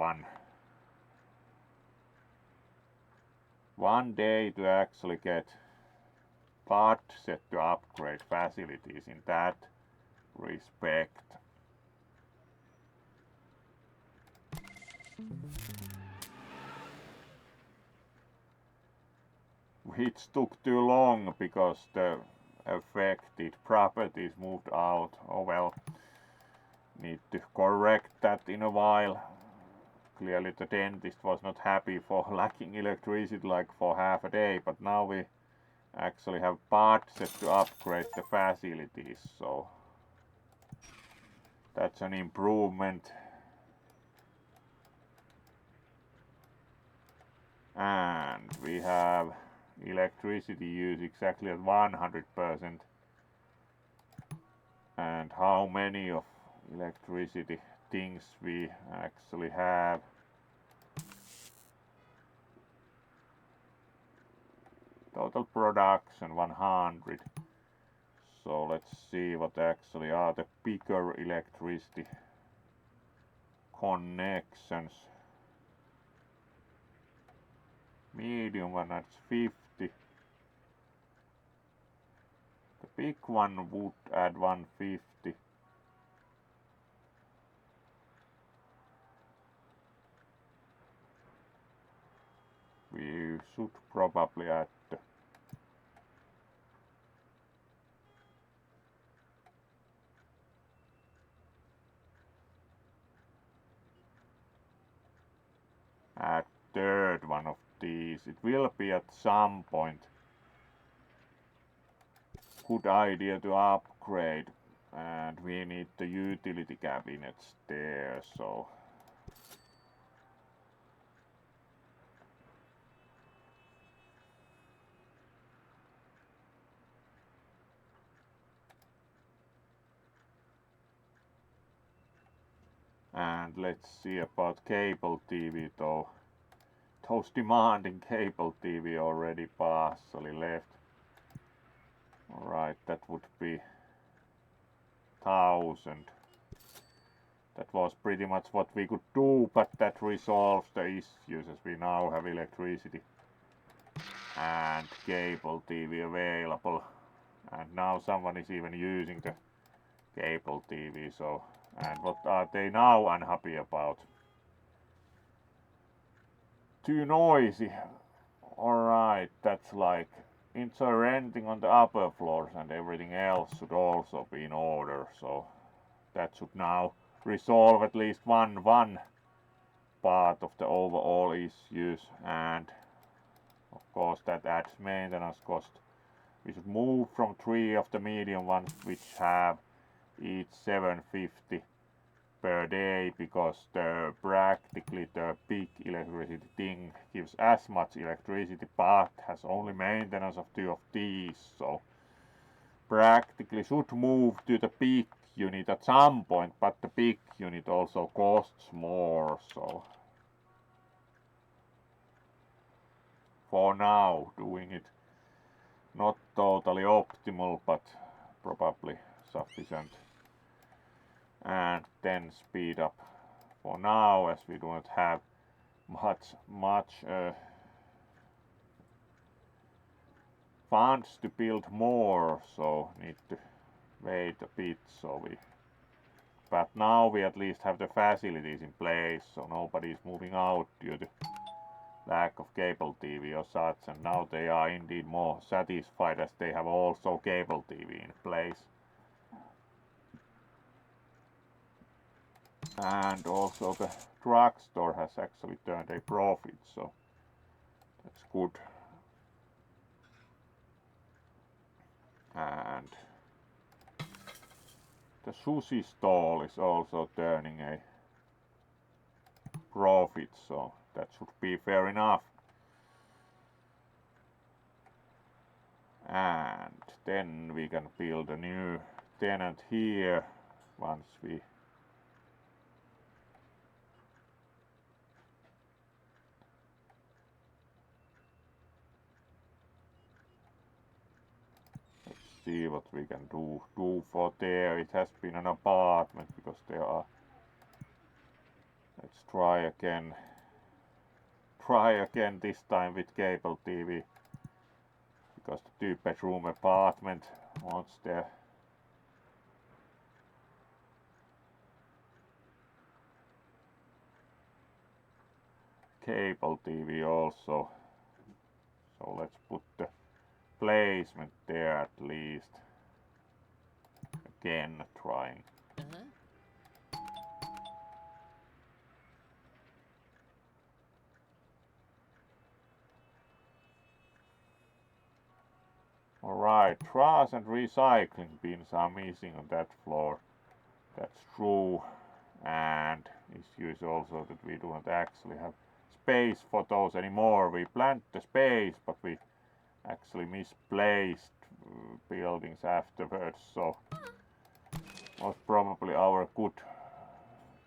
one day to actually get budget to upgrade facilities in that respect. Which took too long because the affected properties moved out. Oh well, need to correct that in a while. Clearly the dentist was not happy for lacking electricity like for half a day, but now we actually have budget to upgrade the facilities, so that's an improvement. And we have electricity use exactly at 100%. And how many of electricity things we actually have. Total production 100. So let's see what actually are the bigger electricity connections. Medium one, that's 50. The big one would add 150. We should probably add third one of these. It will be at some point good idea to upgrade, and we need the utility cabinets there, so and let's see about cable TV though. Those demanding cable TV already partially left. Alright, that would be 1000. That was pretty much what we could do, but that resolves the issues as we now have electricity and cable TV available. And now someone is even using the cable TV, so, and what are they now unhappy about? Too noisy. Alright, that's like enjoy renting on the upper floors, and everything else should also be in order, so that should now resolve at least one part of the overall issues. And of course that adds maintenance cost We should move from 3 of the medium ones which have each 750 per day, because practically the big electricity thing gives as much electricity but has only maintenance of 2 of these, so practically should move to the big unit at some point, but the big unit also costs more, so for now doing it not totally optimal but probably sufficient. And then speed up for now, as we do not have much funds to build more, so need to wait a bit. But now we at least have the facilities in place, so nobody is moving out due to lack of cable TV or such, and now they are indeed more satisfied as they have also cable TV in place. And also the drugstore has actually turned a profit, so that's good. And the sushi stall is also turning a profit, so that should be fair enough. And then we can build a new tenant here once we see what we can do for there. It has been an apartment because there are. Let's try again. This time with cable TV, because the 2-bedroom apartment wants their cable TV also. So let's put the placement there at least. Again trying. Alright, trash and recycling bins are missing on that floor. That's true. And issue is also that we do not actually have space for those anymore. We planned the space, but we actually misplaced buildings afterwards, so most probably our good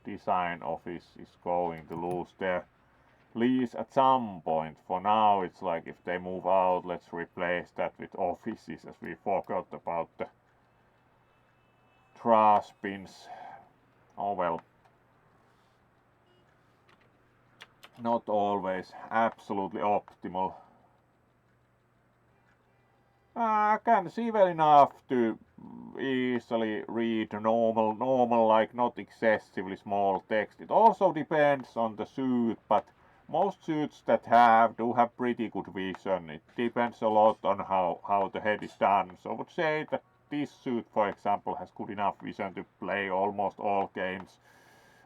design office is going to lose their lease at some point. For now it's like if they move out, let's replace that with offices, as we forgot about the trash bins. Oh well, not always absolutely optimal. I can see well enough to easily read normal, like not excessively small text. It also depends on the suit, but most suits that do have pretty good vision. It depends a lot on how the head is done. So I would say that this suit, for example, has good enough vision to play almost all games.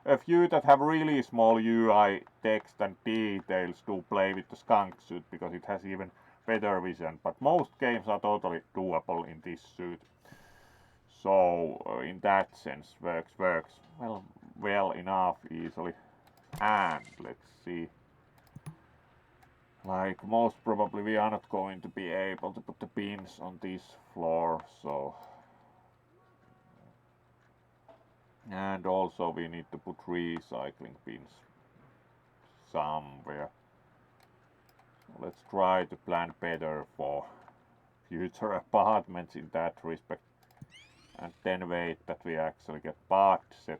A few that have really small UI text and details do play with the skunk suit because it has even better vision, but most games are totally doable in this suit. So in that sense works well enough easily. And let's see, like most probably we are not going to be able to put the bins on this floor, so and also we need to put recycling bins somewhere. Let's try to plan better for future apartments in that respect, and then wait that we actually get part set.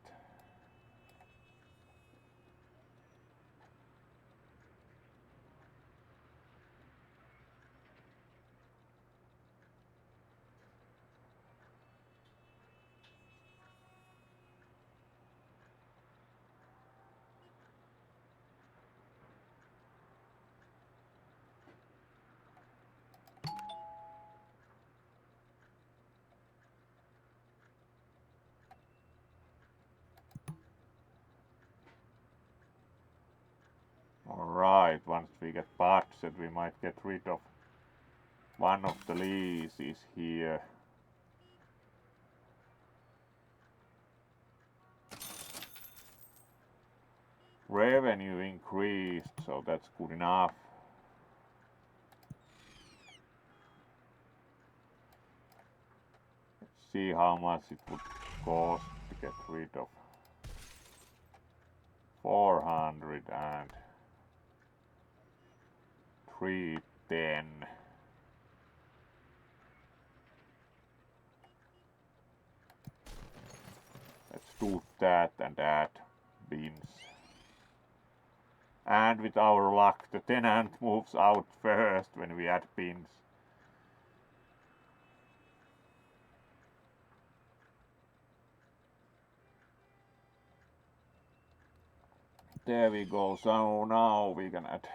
Alright, once we get budget we might get rid of one of the leases here. Revenue increased, so that's good enough. Let's see how much it would cost to get rid of 400 and 310. Let's do that and add bins. And with our luck, the tenant moves out first when we add bins. There we go. So now we can add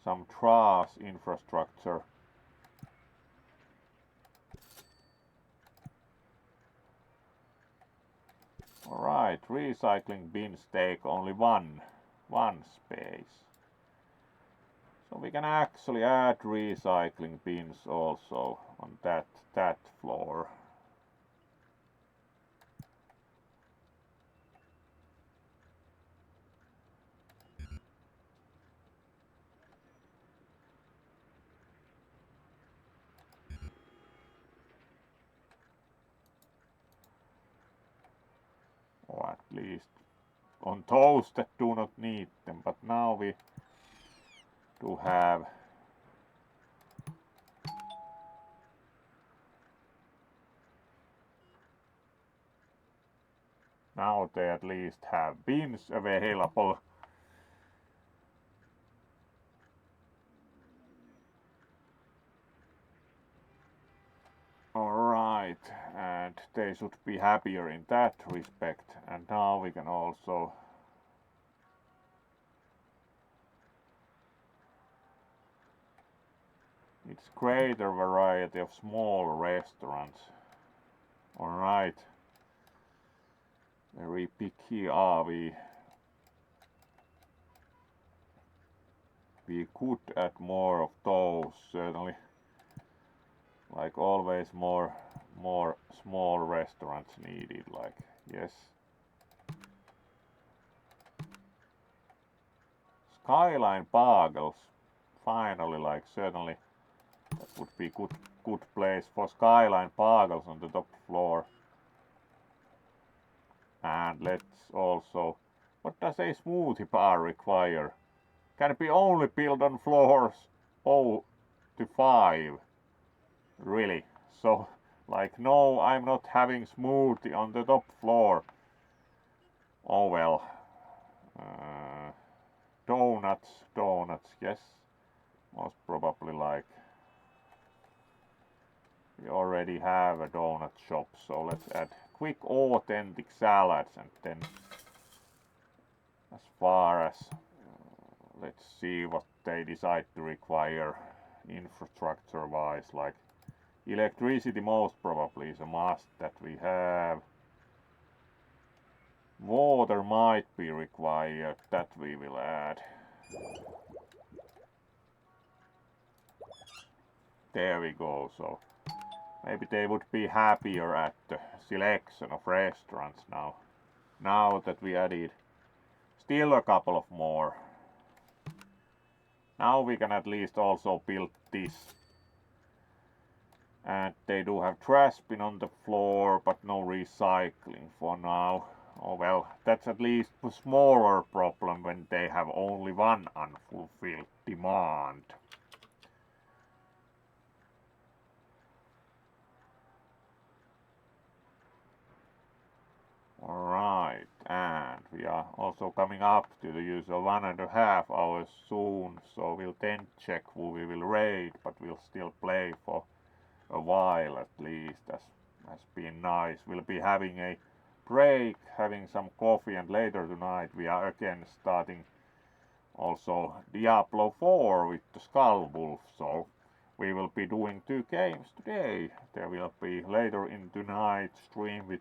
some trash infrastructure. Alright, recycling bins take only one space. So we can actually add recycling bins also on that floor. Or at least on those that do not need them, but now we do have now they at least have bins available. Alright, and they should be happier in that respect. And now we can also it's greater variety of small restaurants. Alright. Very picky are we. We could add more of those, certainly. Like always, more small restaurants needed, like, yes. Skyline Bagels, finally, like, certainly that would be good place for Skyline Bagels on the top floor. And let's also, what does a smoothie bar require? Can it be only built on floors 0 to 5? Really? So, like, no, I'm not having smoothie on the top floor. Oh well. Donuts, yes. Most probably, like, we already have a donut shop, so let's add quick authentic salads, and then as far as let's see what they decide to require infrastructure wise, like electricity most probably is a must that we have. Water might be required, that we will add. There we go, so maybe they would be happier at the selection of restaurants now that we added still a couple of more. Now we can at least also build this. And they do have trash bin on the floor, but no recycling for now. Oh well, that's at least a smaller problem when they have only one unfulfilled demand. Alright, and we are also coming up to the usual 1.5 hours soon, so we'll then check who we will raid, but we'll still play for a while at least, as has been nice. We'll be having a break, having some coffee, and later tonight we are again starting also Diablo 4 with the Skull Wolf, so we will be doing 2 games today. There will be later in tonight stream with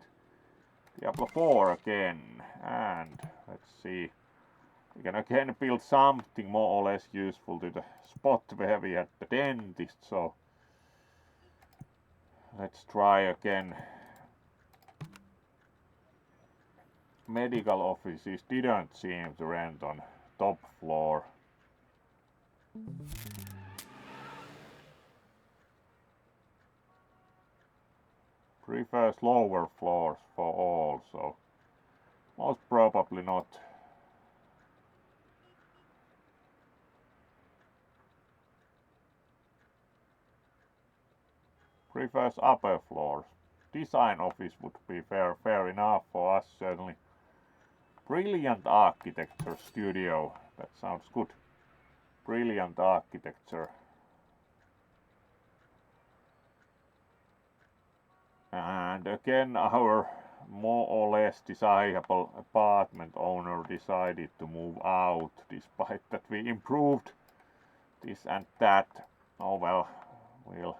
Diablo 4 again, and let's see, we can again build something more or less useful to the spot where we had the dentist, so let's try again. Medical offices didn't seem to rent on top floor. Prefers lower floors for all, so most probably not. Prefers upper floors. Design office would be fair enough for us, certainly. Brilliant architecture studio. That sounds good. Brilliant architecture. And again, our more or less desirable apartment owner decided to move out, despite that we improved this and that. Oh well, we'll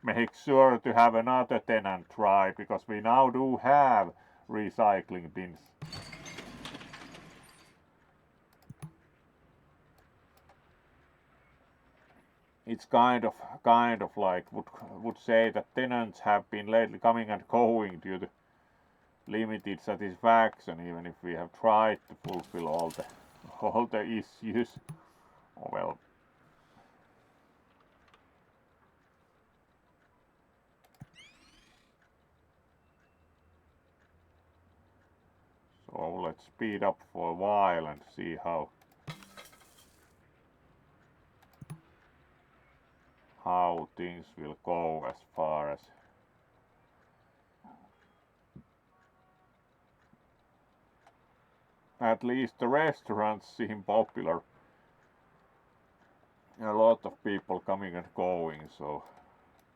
make sure to have another tenant try, because we now do have recycling bins. It's kind of like would say that tenants have been lately coming and going due to limited satisfaction, even if we have tried to fulfill all the issues. Oh well. So let's speed up for a while and see how things will go as far as at least the restaurants seem popular. A lot of people coming and going, so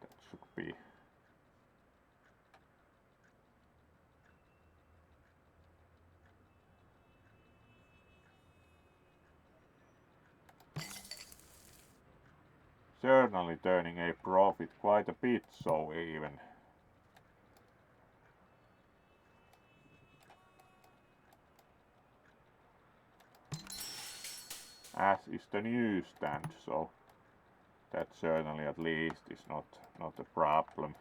that should be certainly turning a profit quite a bit, so even. As is the newsstand, so that certainly at least is not a problem.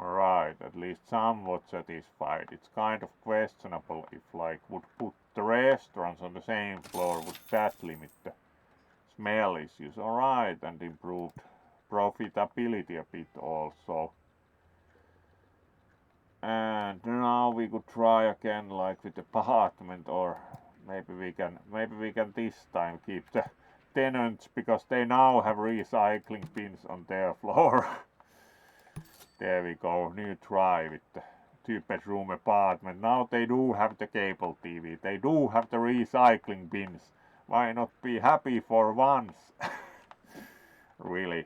Alright, at least somewhat satisfied. It's kind of questionable if like would put the restaurants on the same floor, would that limit the smell issues? Alright, and improved profitability a bit also. And now we could try again like with the apartment, or maybe we can this time keep the tenants, because they now have recycling bins on their floor. There we go, new try with the 2-bedroom apartment. Now they do have the cable TV, they do have the recycling bins. Why not be happy for once? Really.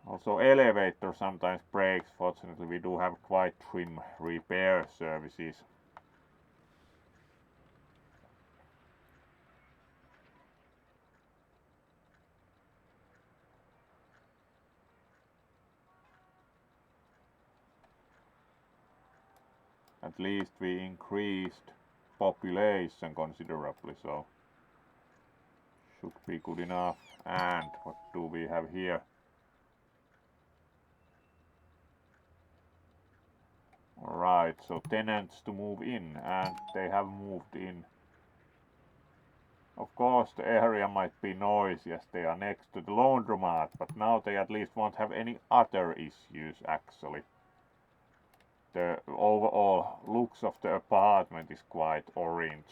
Also elevator sometimes breaks. Fortunately we do have quite trim repair services. At least we increased population considerably, so should be good enough. And what do we have here? Alright, so tenants to move in, and they have moved in. Of course the area might be noisy as they are next to the laundromat, but now they at least won't have any other issues actually. The overall looks of the apartment is quite orange,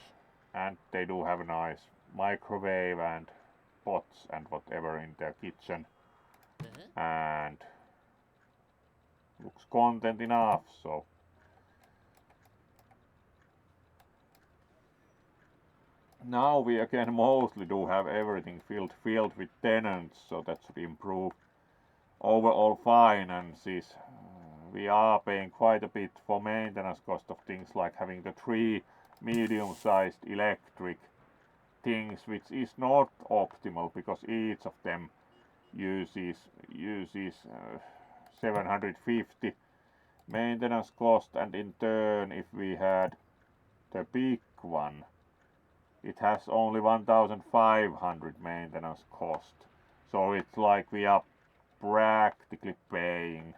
and they do have a nice microwave and pots and whatever in their kitchen. And looks content enough, so now we again mostly do have everything filled with tenants, so that should improve overall finances. We are paying quite a bit for maintenance cost of things like having the 3 medium-sized electric things, which is not optimal because each of them uses 750 maintenance cost, and in turn if we had the big one it has only 1500 maintenance cost. So it's like we are practically paying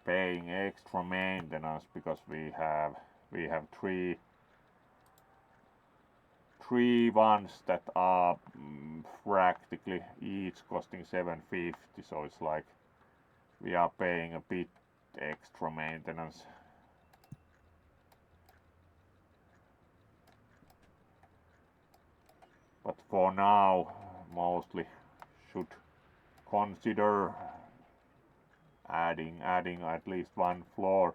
extra maintenance because we have three ones that are practically each costing 750, so it's like we are paying a bit extra maintenance. But for now mostly should consider adding at least 1 floor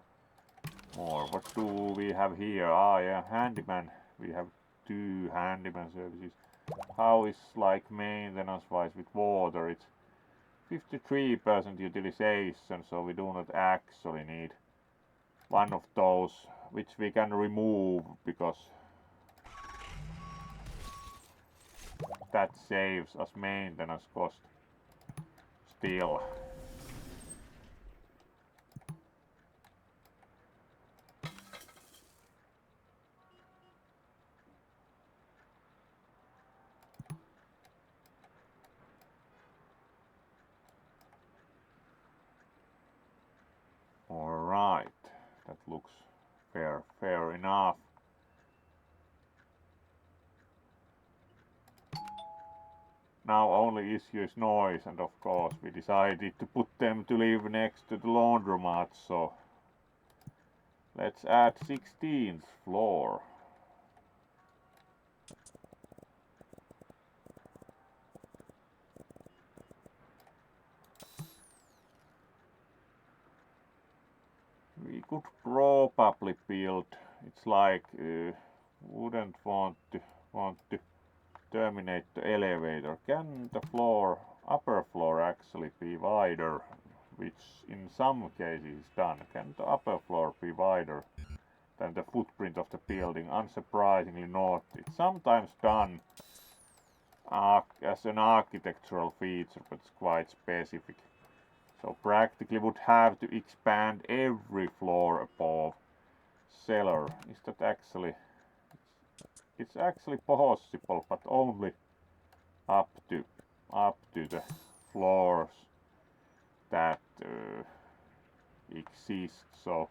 more. What do we have here? Ah yeah, handyman. We have 2 handyman services. How is like maintenance wise with water? It's 53% utilization, so we do not actually need one of those, which we can remove because that saves us maintenance cost still. Alright, that looks fair enough. Now only issue is noise, and of course we decided to put them to live next to the laundromat, so let's add 16th floor. We could probably build, it's like wouldn't want to terminate the elevator. Can the upper floor actually be wider, which in some cases is done? Can the upper floor be wider than the footprint of the building? Unsurprisingly not. It's sometimes done as an architectural feature, but it's quite specific. So practically would have to expand every floor above cellar. Is that actually? It's actually possible, but only up to the floors that exist. So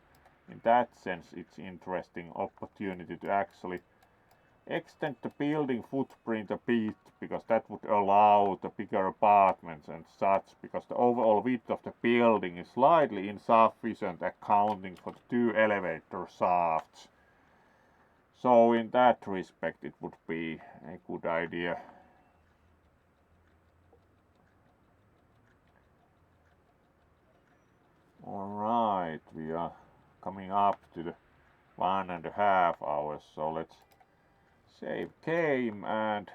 in that sense it's interesting opportunity to actually extend the building footprint a bit, because that would allow the bigger apartments and such, because the overall width of the building is slightly insufficient accounting for the 2 elevator shafts. So in that respect it would be a good idea. Alright, we are coming up to the 1.5 hours, so let's save game and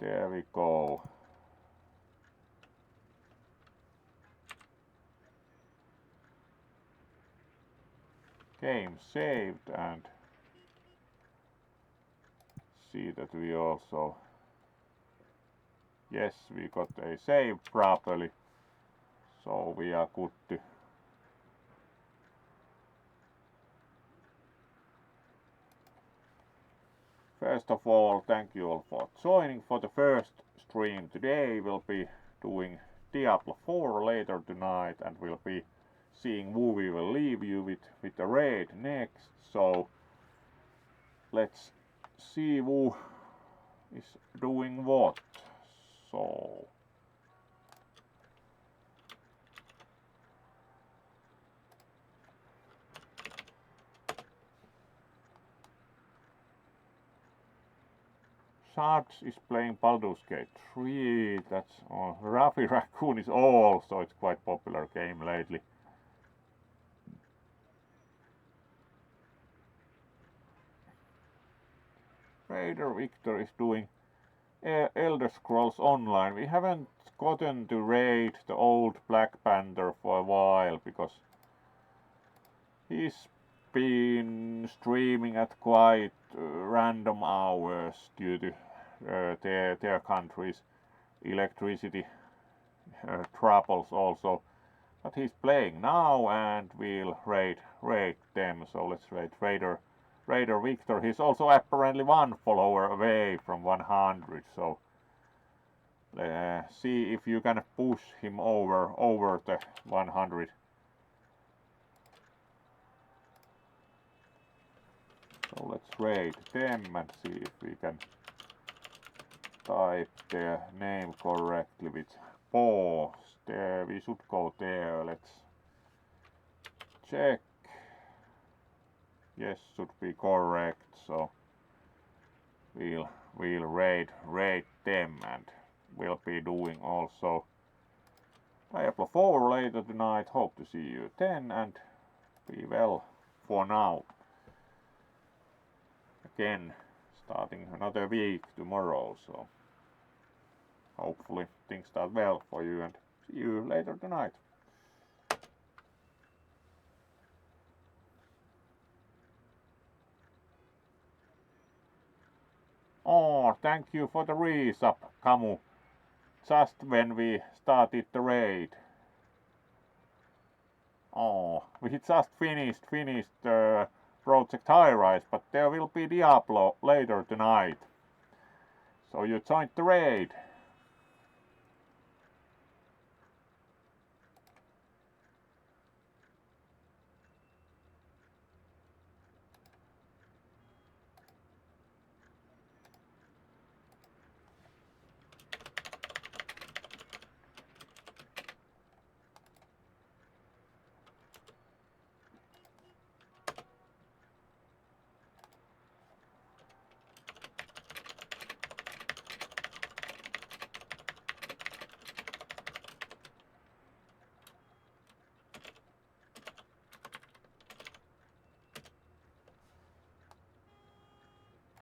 there we go. Game saved, and see that we also, yes, we got a save properly, so we are good to first of all, thank you all for joining for the first stream today. We'll be doing Diablo 4 later tonight, and we'll be seeing who we will leave you with the raid next. So let's see who is doing what. So Sharks is playing Baldur's Gate 3. That's Rafi Raccoon is also, it's quite popular game lately. Raider Victor is doing Elder Scrolls Online. We haven't gotten to raid the old Black Panther for a while because he's been streaming at quite random hours due to their country's electricity troubles also. But he's playing now and we'll raid them. So let's raid Raider Victor. He's also apparently 1 follower away from 100. So see if you can push him over the 100. So let's raid them and see if we can type their name correctly with pause. There, we should go there. Let's check. Yes, should be correct. So we'll raid them, and we'll be doing also Diablo 4 later tonight. Hope to see you then, and be well for now. Again, starting another week tomorrow, so hopefully things start well for you, and see you later tonight. Oh, thank you for the resub, Kamu. Just when we started the raid. Oh, we just finished Project Highrise, but there will be Diablo later tonight. So you joined the raid.